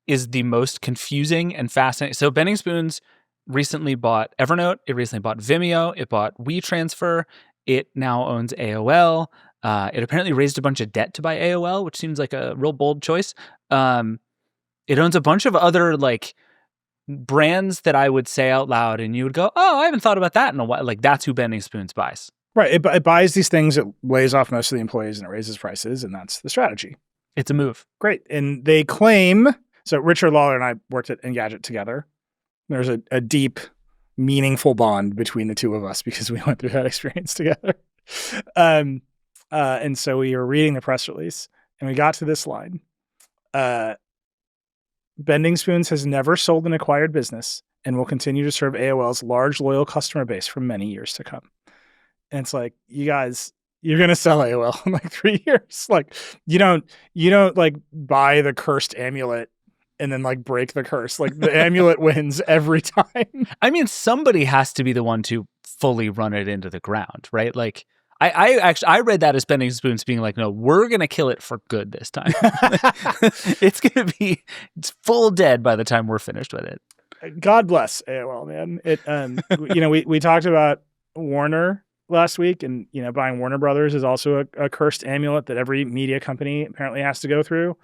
is the most confusing and fascinating. So Bending Spoons recently bought Evernote. It recently bought Vimeo. It bought WeTransfer. It now owns AOL. It apparently raised a bunch of debt to buy AOL, which seems like a real bold choice. It owns a bunch of other like brands that I would say out loud, and you would go, "Oh, I haven't thought about that in a while." Like that's who Bending Spoons buys. Right. It buys these things, it lays off most of the employees, and it raises prices, and that's the strategy. It's a move. Great. And they claim, so Richard Lawler and I worked at Engadget together. There's a deep, meaningful bond between the two of us because we went through that experience together. And so we were reading the press release, and we got to this line. Bending Spoons has never sold an acquired business and will continue to serve AOL's large, loyal customer base for many years to come. And it's like, you guys, you're going to sell AOL in like 3 years. Like you don't like buy the cursed amulet and then like break the curse. Like the amulet wins every time. I mean, somebody has to be the one to fully run it into the ground, right? Like I read that as Bending Spoons being like, no, we're going to kill it for good this time. It's full dead by the time we're finished with it. God bless AOL, man. It, we talked about Warner last week, and, buying Warner Brothers is also a cursed amulet that every media company apparently has to go through.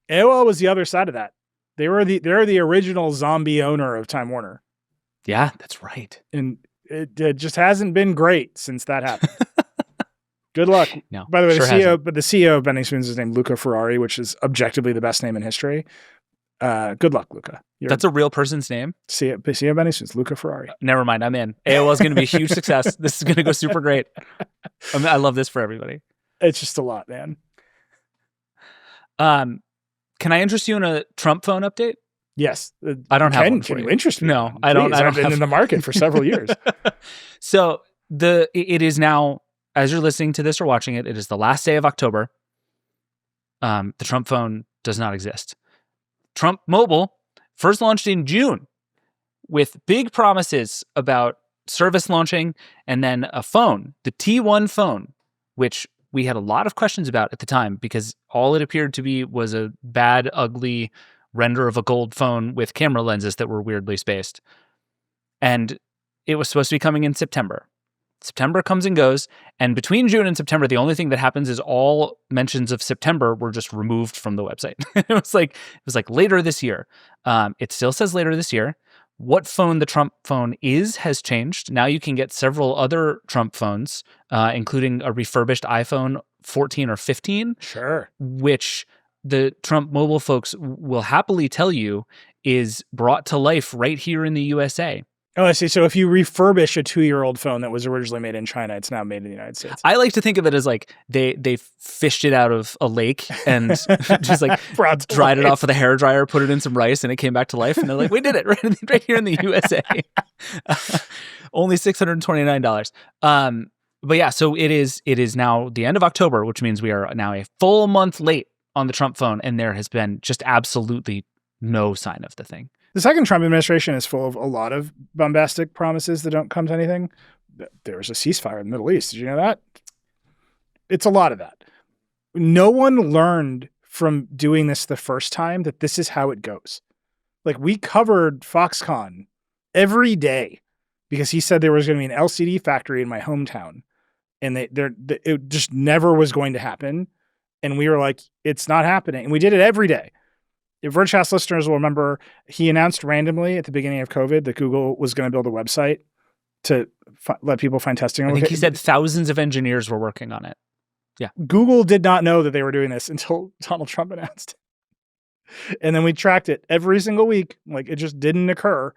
AOL was the other side of that. They're the original zombie owner of Time Warner. Yeah, that's right. And it just hasn't been great since that happened. Good luck. No, by the way, sure the CEO of Bending Spoons is named Luca Ferrari, which is objectively the best name in history. Good luck, Luca. That's a real person's name? CEO of Bending Spoons, Luca Ferrari. Never mind, I'm in. AOL is going to be a huge success. This is going to go super great. I love this for everybody. It's just a lot, man. Can I interest you in a Trump phone update? Yes. I don't have one for Can you you. interest me? No, I don't. I've been in the market for several years. So it is now, as you're listening to this or watching it, it is the last day of October. The Trump phone does not exist. Trump Mobile first launched in June with big promises about service launching and then a phone, the T1 phone, which we had a lot of questions about at the time because all it appeared to be was a bad, ugly render of a gold phone with camera lenses that were weirdly spaced. And it was supposed to be coming in September. September comes and goes, and between June and September, the only thing that happens is all mentions of September were just removed from the website. it was like later this year. It still says later this year. What phone the Trump phone has changed. Now you can get several other Trump phones, including a refurbished iPhone 14 or 15. Sure. Which the Trump Mobile folks will happily tell you is brought to life right here in the USA. Oh, I see. So if you refurbish a 2-year-old phone that was originally made in China, it's now made in the United States. I like to think of it as like they fished it out of a lake and just like dried it off with a hairdryer, put it in some rice, and it came back to life. And they're like, we did it right here in the USA. Only $629. But yeah, so it is now the end of October, which means we are now a full month late on the Trump phone, and there has been just absolutely no sign of the thing. The second Trump administration is full of a lot of bombastic promises that don't come to anything. There's a ceasefire in the Middle East. Did you know that? It's a lot of that. No one learned from doing this the first time that this is how it goes. Like, we covered Foxconn every day because he said there was going to be an LCD factory in my hometown, and it just never was going to happen. And we were like, it's not happening. And we did it every day. If Vergecast listeners will remember, he announced randomly at the beginning of COVID that Google was going to build a website to let people find testing. I think he said thousands of engineers were working on it. Yeah. Google did not know that they were doing this until Donald Trump announced it. And then we tracked it every single week. Like, it just didn't occur.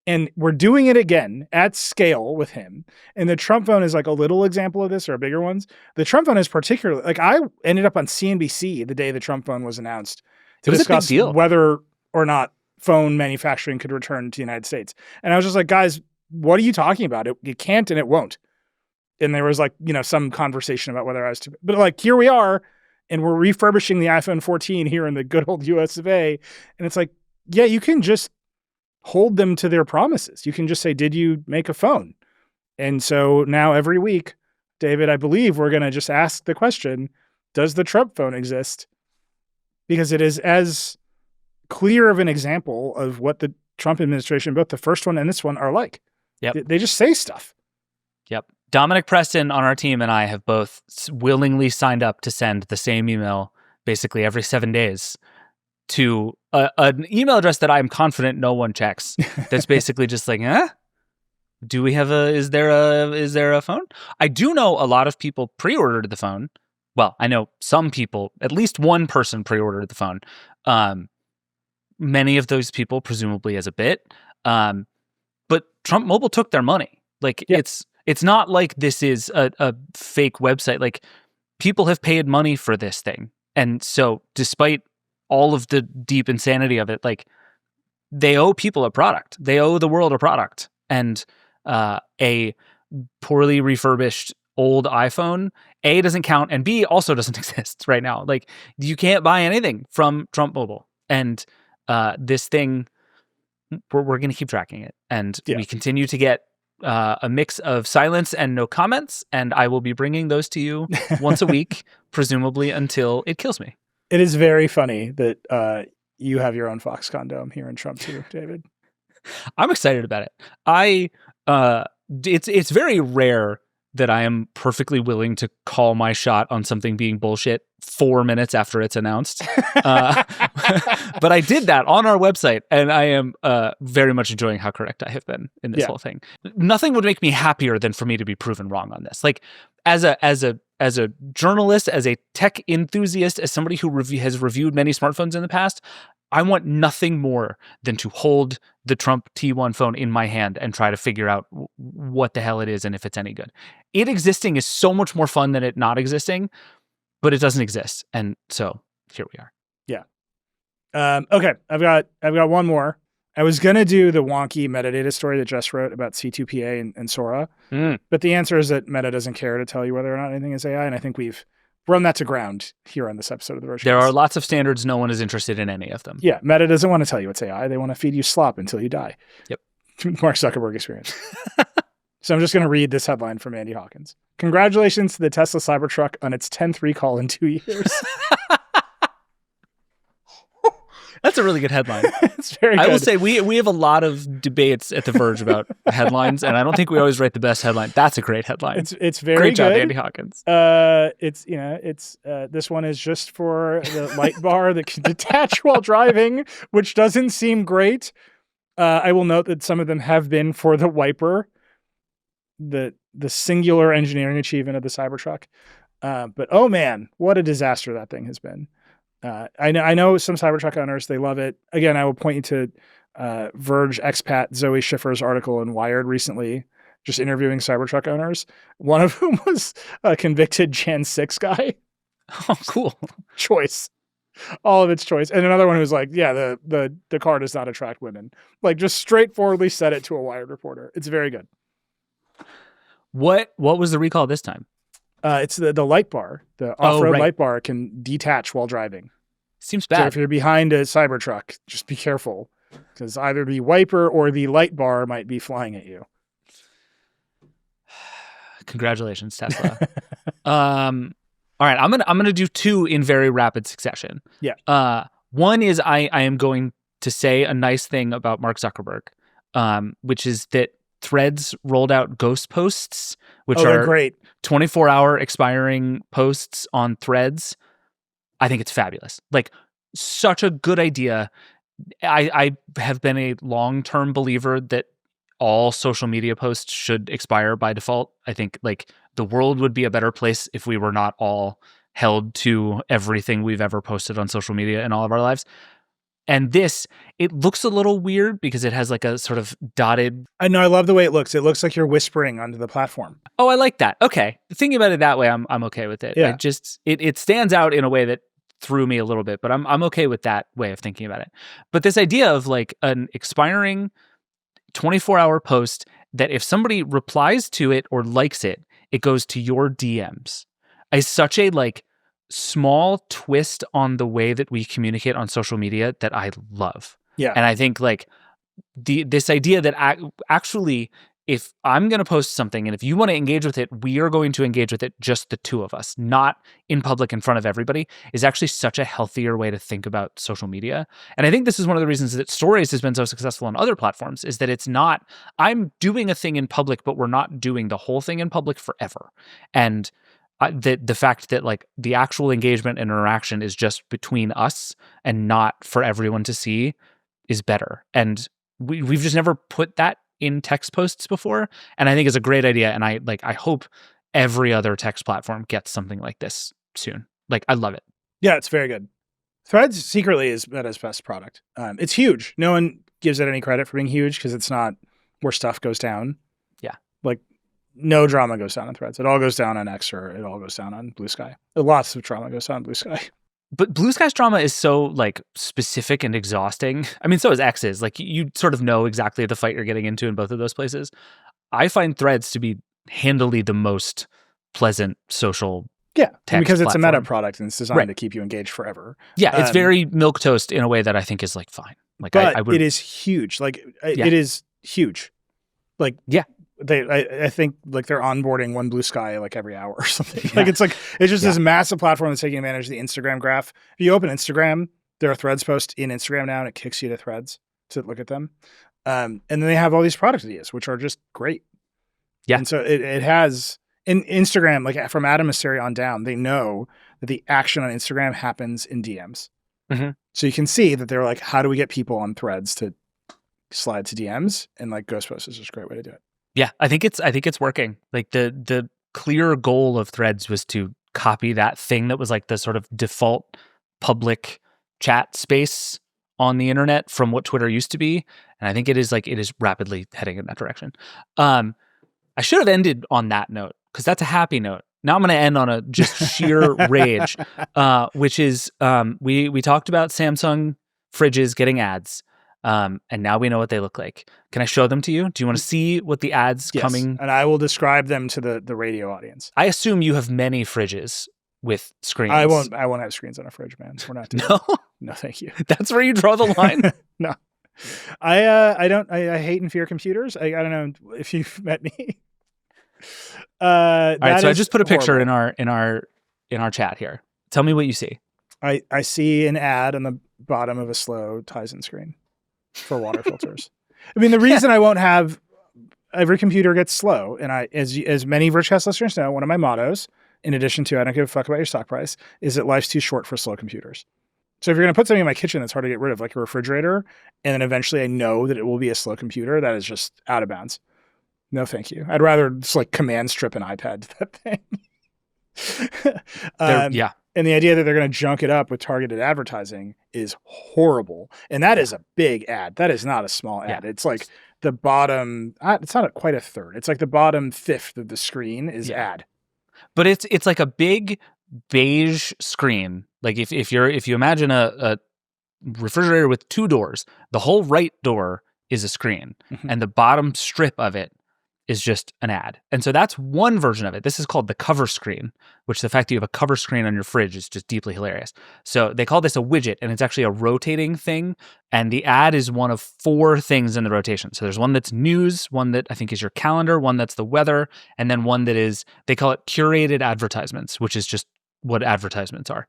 And we're doing it again at scale with him. And the Trump phone is like a little example of this, or bigger ones. The Trump phone is particularly, like, I ended up on CNBC the day the Trump phone was announced to discuss whether or not phone manufacturing could return to the United States. And I was just like, guys, what are you talking about? It can't and it won't. And there was like, some conversation about whether I was but like, here we are, and we're refurbishing the iPhone 14 here in the good old US of A. And it's like, yeah, you can just hold them to their promises. You can just say, did you make a phone? And so now every week, David, I believe we're going to just ask the question, does the Trump phone exist? Because it is as clear of an example of what the Trump administration, both the first one and this one, are like. Yep. They just say stuff. Yep. Dominic Preston on our team and I have both willingly signed up to send the same email basically every 7 days to an email address that I'm confident no one checks. That's basically just like, do we have is there a phone? I do know a lot of people pre-ordered the phone. Well, I know some people, at least one person pre-ordered the phone. Many of those people presumably as a bit. But Trump Mobile took their money. Like it's not like this is a fake website. Like people have paid money for this thing. And so despite all of the deep insanity of it, like they owe people a product. They owe the world a product. And a poorly refurbished old iPhone, A, doesn't count, and B, also doesn't exist right now. Like you can't buy anything from Trump Mobile. And this thing, we're going to keep tracking it. And we continue to get a mix of silence and no comments, and I will be bringing those to you once a week, presumably until it kills me. It is very funny that you have your own Foxconn dome here in Trump too, David. I'm excited about it. It's very rare that I am perfectly willing to call my shot on something being bullshit 4 minutes after it's announced. But I did that on our website, and I am very much enjoying how correct I have been in this whole thing. Nothing would make me happier than for me to be proven wrong on this. Like as a journalist, as a tech enthusiast, as somebody who has reviewed many smartphones in the past, I want nothing more than to hold the Trump T1 phone in my hand and try to figure out what the hell it is and if it's any good. It existing is so much more fun than it not existing, but it doesn't exist. And so here we are. Yeah. Okay. I've got one more. I was going to do the wonky metadata story that Jess wrote about C2PA and Sora, but the answer is that Meta doesn't care to tell you whether or not anything is AI. And I think we've run that to ground here on this episode of the Vergecast. There are lots of standards. No one is interested in any of them. Yeah. Meta doesn't want to tell you it's AI. They want to feed you slop until you die. Yep. Mark Zuckerberg experience. So I'm just going to read this headline from Andy Hawkins. Congratulations to the Tesla Cybertruck on its 10th recall in 2 years. That's a really good headline. It's very good. I will say we have a lot of debates at The Verge about headlines, and I don't think we always write the best headline. That's a great headline. It's very great job, good. Andy Hawkins. This one is just for the light bar that can detach while driving, which doesn't seem great. I will note that some of them have been for the wiper, the singular engineering achievement of the Cybertruck. But oh man, what a disaster that thing has been. I know some Cybertruck owners, they love it. Again, I will point you to Verge expat Zoe Schiffer's article in Wired recently, just interviewing Cybertruck owners, one of whom was a convicted Gen 6 guy. Oh, cool. Choice. All of its choice. And another one who's like, yeah, the car does not attract women. Like just straightforwardly said it to a Wired reporter. It's very good. What was the recall this time? It's the light bar. The off-road light bar can detach while driving. Seems bad. So if you're behind a Cybertruck, just be careful, because either the wiper or the light bar might be flying at you. Congratulations, Tesla. All right, I'm gonna do two in very rapid succession. Yeah. One is I am going to say a nice thing about Mark Zuckerberg, which is that Threads rolled out ghost posts, which are great 24-hour expiring posts on Threads. I think it's fabulous. Like, such a good idea. I have been a long-term believer that all social media posts should expire by default. I think like the world would be a better place if we were not all held to everything we've ever posted on social media in all of our lives. And this, it looks a little weird because it has like a sort of dotted. I know. I love the way it looks. It looks like you're whispering onto the platform. Oh, I like that. Okay. Thinking about it that way, I'm okay with it. Yeah. It stands out in a way that threw me a little bit, but I'm okay with that way of thinking about it. But this idea of like an expiring 24-hour post that if somebody replies to it or likes it, it goes to your DMs is such a like small twist on the way that we communicate on social media that I love. Yeah. And I think like this idea that actually if I'm going to post something and if you want to engage with it, we are going to engage with it, just the two of us, not in public in front of everybody, is actually such a healthier way to think about social media. And I think this is one of the reasons that Stories has been so successful on other platforms, is that it's not, I'm doing a thing in public, but we're not doing the whole thing in public forever. And the fact that like the actual engagement and interaction is just between us and not for everyone to see is better. And we've just never put that in text posts before, and I think it's a great idea. And I hope every other text platform gets something like this soon. Like, I love it. Yeah, it's very good. Threads secretly is Meta's best product. It's huge. No one gives it any credit for being huge because it's not where stuff goes down. Yeah, like no drama goes down on Threads. It all goes down on X, or it all goes down on Blue Sky. Lots of drama goes down on Blue Sky. But Blue Sky's drama is so like specific and exhausting. I mean, so is X's. Like, you sort of know exactly the fight you're getting into in both of those places. I find Threads to be handily the most pleasant social text because it's platform. a Meta product and it's designed to keep you engaged forever. Yeah, it's very milquetoast in a way that I think is like fine. Like, but I would, it is huge. Like it is huge. Like I think like they're onboarding one Blue Sky like every hour or something. Like it's just this massive platform that's taking advantage of the Instagram graph. If you open Instagram, there are Threads posts in Instagram now, and it kicks you to Threads to look at them. And then they have all these product ideas, which are just great. Yeah. And so it has in Instagram, like from Adam Mosseri on down, they know that the action on Instagram happens in DMs. Mm-hmm. So you can see that they're like, how do we get people on Threads to slide to DMs? And like Ghost Post is just a great way to do it. Yeah, I think it's working. Like the clear goal of Threads was to copy that thing that was like the sort of default public chat space on the internet from what Twitter used to be. And I think it is rapidly heading in that direction. I should have ended on that note because that's a happy note. Now I'm going to end on a just sheer rage, which is we talked about Samsung fridges getting ads. And now we know what they look like. Can I show them to you? Do you want to see what the ads coming? And I will describe them to the radio audience. I assume you have many fridges with screens. I won't have screens on a fridge, man. We're not doing No, thank you. That's where you draw the line? No. I hate and fear computers. I don't know if you've met me. All right, so I just put a picture in our chat here. Tell me what you see. I see an ad on the bottom of a slow Tizen screen for water filters. I mean, the reason I won't have every computer gets slow, and as many Vergecast listeners know, one of my mottos, in addition to I don't give a fuck about your stock price, is that life's too short for slow computers. So if you're going to put something in my kitchen that's hard to get rid of, like a refrigerator, and then eventually I know that it will be a slow computer, that is just out of bounds. No, thank you. I'd rather just like command strip an iPad to that thing. Yeah. And the idea that they're going to junk it up with targeted advertising is horrible. And that is a big ad. That is not a small ad. It's like the bottom, it's not quite a third. It's like the bottom fifth of the screen is ad. But it's like a big beige screen. Like if you imagine a refrigerator with two doors, the whole right door is a screen, and the bottom strip of it is just an ad. And so that's one version of it. This is called the cover screen, which the fact that you have a cover screen on your fridge is just deeply hilarious. So they call this a widget, and it's actually a rotating thing. And the ad is one of four things in the rotation. So there's one that's news, one that I think is your calendar, one that's the weather, and then one that is, they call it curated advertisements, which is just what advertisements are.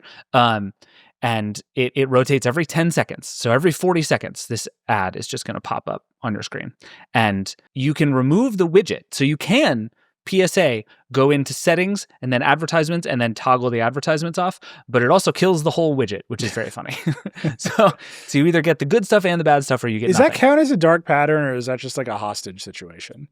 And it rotates every 10 seconds. So every 40 seconds, this ad is just going to pop up on your screen. And you can remove the widget. So you can, PSA, go into settings and then advertisements and then toggle the advertisements off. But it also kills the whole widget, which is very funny. So you either get the good stuff and the bad stuff, or you get Does nothing. that count as a dark pattern, or is that just like a hostage situation?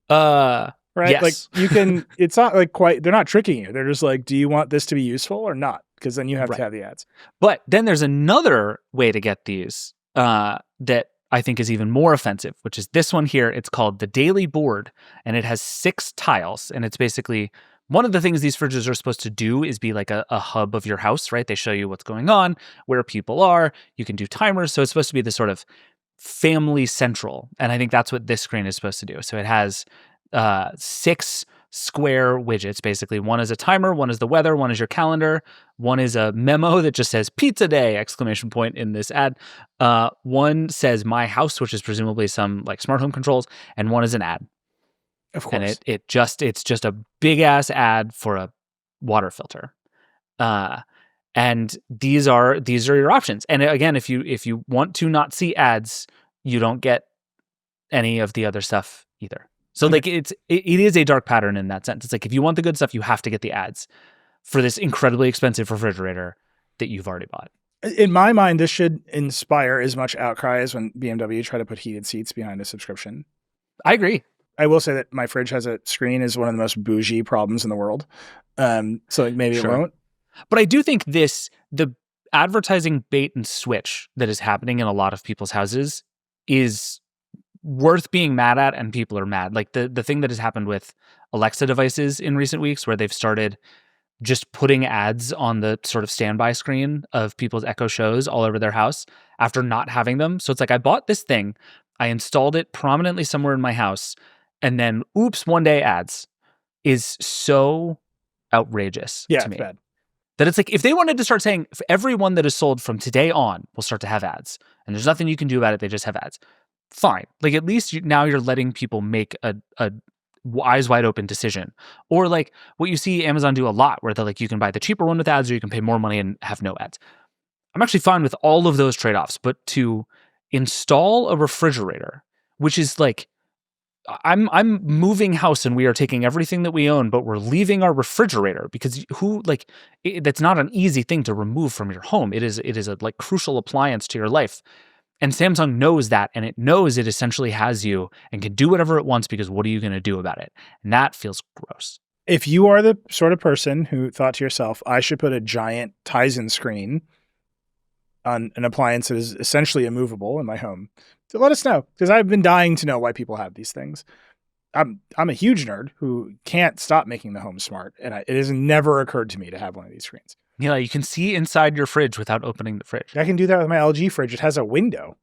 Right? Yes. Like you can, it's not like quite, they're not tricking you. They're just like, do you want this to be useful or not? Because then you have to have the ads. But then there's another way to get these that I think is even more offensive, which is this one here. It's called the Daily Board, and it has 6 tiles. And it's basically, one of the things these fridges are supposed to do is be like a hub of your house, right? They show you what's going on, where people are. You can do timers. So it's supposed to be this sort of family central. And I think that's what this screen is supposed to do. So it has 6 square widgets, basically. One is a timer, one is the weather, one is your calendar, one is a memo that just says pizza day, exclamation point in this ad. One says my house, which is presumably some like smart home controls, and one is an ad. Of course. And it's just a big ass ad for a water filter. And these are your options. And again, if you want to not see ads, you don't get any of the other stuff either. So like it is a dark pattern in that sense. It's like if you want the good stuff, you have to get the ads for this incredibly expensive refrigerator that you've already bought. In my mind, this should inspire as much outcry as when BMW tried to put heated seats behind a subscription. I agree. I will say that my fridge has a screen is one of the most bougie problems in the world. So like maybe Sure. it won't. But I do think the advertising bait and switch that is happening in a lot of people's houses is worth being mad at, and people are mad. Like the thing that has happened with Alexa devices in recent weeks, where they've started just putting ads on the sort of standby screen of people's Echo shows all over their house after not having them. So it's like, I bought this thing, I installed it prominently somewhere in my house, and then oops, one day ads is so outrageous Yeah, to it's me. bad. That it's like, if they wanted to start saying, if everyone that is sold from today on will start to have ads, and there's nothing you can do about it, they just have ads. Fine. Like at least now you're letting people make a eyes wide open decision. Or like what you see Amazon do a lot, where they're like, you can buy the cheaper one with ads, or you can pay more money and have no ads. I'm actually fine with all of those trade-offs, but to install a refrigerator, which is like, I'm moving house and we are taking everything that we own, but we're leaving our refrigerator because that's not an easy thing to remove from your home. It is a like crucial appliance to your life. And Samsung knows that, and it knows it essentially has you and can do whatever it wants, because what are you going to do about it? And that feels gross. If you are the sort of person who thought to yourself, I should put a giant Tizen screen on an appliance that is essentially immovable in my home, to let us know, because I've been dying to know why people have these things. I'm a huge nerd who can't stop making the home smart, and it has never occurred to me to have one of these screens. Yeah, you can see inside your fridge without opening the fridge. I can do that with my LG fridge. It has a window.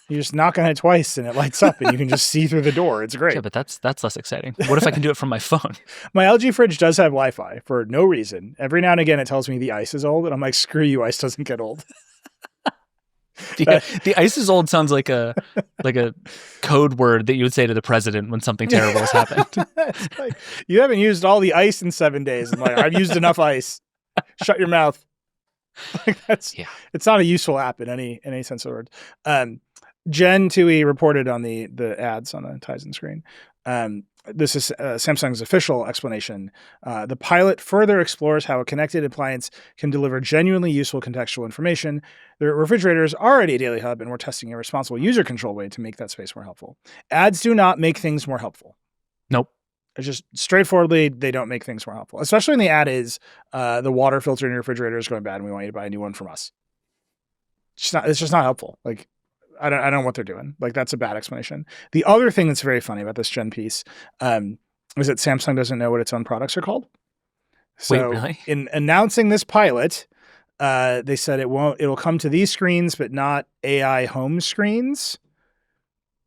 You just knock on it twice and it lights up, and you can just see through the door. It's great. Yeah, but that's less exciting. What if I can do it from my phone? My LG fridge does have Wi-Fi for no reason. Every now and again, it tells me the ice is old, and I'm like, screw you, ice doesn't get old. The ice is old sounds like a code word that you would say to the president when something terrible has happened. It's like, you haven't used all the ice in 7 days. I'm like, I've used enough ice. Shut your mouth. Like it's not a useful app in any sense of the word. Jen Tui reported on the ads on the Tizen screen. This is Samsung's official explanation. The pilot further explores how a connected appliance can deliver genuinely useful contextual information. The refrigerator is already a daily hub, and we're testing a responsible user control way to make that space more helpful. Ads do not make things more helpful. Nope. It's just straightforwardly, they don't make things more helpful. Especially when the ad is the water filter in your refrigerator is going bad, and we want you to buy a new one from us. It's just not helpful. Like, I don't know what they're doing. Like, that's a bad explanation. The other thing that's very funny about this Gen piece is that Samsung doesn't know what its own products are called. So wait, really? In announcing this pilot, they said it'll come to these screens, but not AI home screens.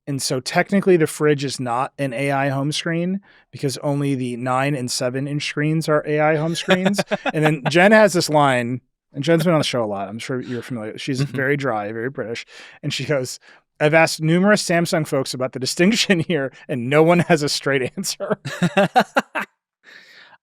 And so technically the fridge is not an AI home screen, because only the 9 and 7-inch screens are AI home screens. And then Jen has this line, and Jen's been on the show a lot. I'm sure you're familiar. She's very dry, very British. And she goes, I've asked numerous Samsung folks about the distinction here, and no one has a straight answer.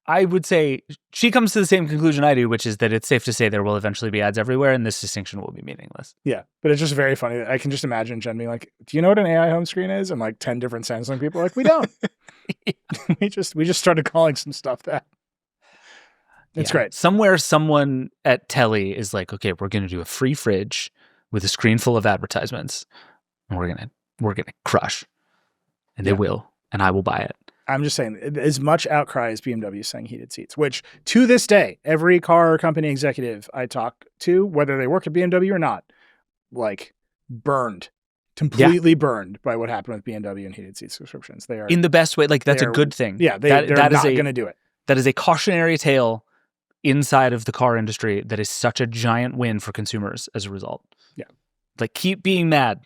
I would say she comes to the same conclusion I do, which is that it's safe to say there will eventually be ads everywhere, and this distinction will be meaningless. Yeah, but it's just very funny. I can just imagine Jen being like, do you know what an AI home screen is? And like 10 different Samsung people are like, we don't. we just started calling some stuff that. It's great. Somewhere someone at Telly is like, okay, we're going to do a free fridge with a screen full of advertisements, and we're going to crush. And they will, and I will buy it. I'm just saying, as much outcry as BMW saying heated seats, which to this day, every car company executive I talk to, whether they work at BMW or not, like completely burned by what happened with BMW and heated seat subscriptions. They are in the best way. Like, that's a good thing. Yeah, they're not going to do it. That is a cautionary tale inside of the car industry that is such a giant win for consumers as a result. Yeah. Like, keep being mad.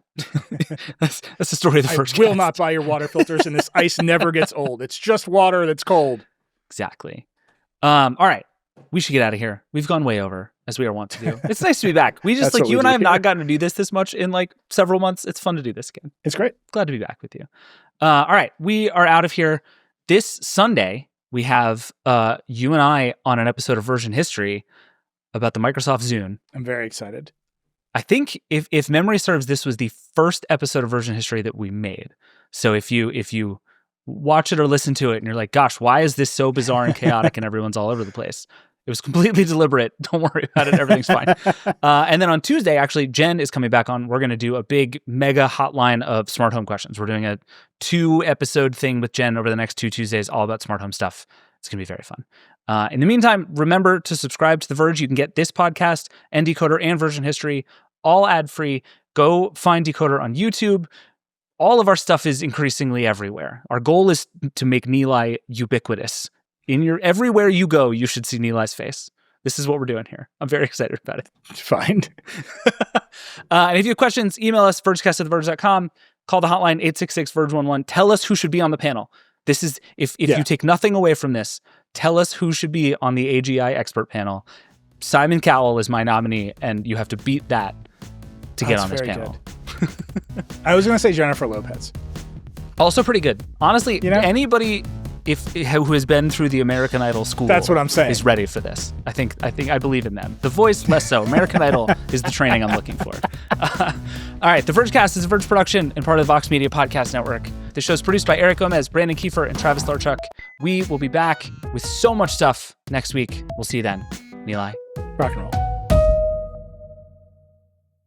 that's the story of the first. I will not buy your water filters, and this ice never gets old. It's just water that's cold. Exactly. All right. We should get out of here. We've gone way over, as we are wont to do. It's nice to be back. We just, like, you and I have not gotten to do this much in, like, several months. It's fun to do this again. It's great. Glad to be back with you. All right, we are out of here. This Sunday, we have you and I on an episode of Version History about the Microsoft Zune. I'm very excited. I think if memory serves, this was the first episode of Version History that we made. So if you watch it or listen to it and you're like, gosh, why is this so bizarre and chaotic and everyone's all over the place? It was completely deliberate. Don't worry about it. Everything's fine. And then on Tuesday, actually, Jen is coming back on. We're going to do a big mega hotline of smart home questions. We're doing a 2-episode thing with Jen over the next 2 Tuesdays, all about smart home stuff. It's going to be very fun. In the meantime, remember to subscribe to The Verge. You can get this podcast and Decoder and Version History all ad-free. Go find Decoder on YouTube. All of our stuff is increasingly everywhere. Our goal is to make Nilay ubiquitous. Everywhere you go, you should see Nilay's face. This is what we're doing here. I'm very excited about it. Fine. And if you have questions, email us, vergecast@theverge.com. Call the hotline, 866-VERGE11. Tell us who should be on the panel. This is, if you take nothing away from this, tell us who should be on the AGI expert panel. Simon Cowell is my nominee, and you have to beat that to get on this panel. I was going to say Jennifer Lopez. Also pretty good. Honestly, anybody who has been through the American Idol school, that's what I'm saying, is ready for this. I believe in them. The voice, less so. American Idol is the training I'm looking for. All right, the Vergecast is a Verge production and part of the Vox Media Podcast Network. The show is produced by Eric Gomez, Brandon Kiefer, and Travis Larchuk. We will be back with so much stuff next week. We'll see you then. Nilay. Rock and roll.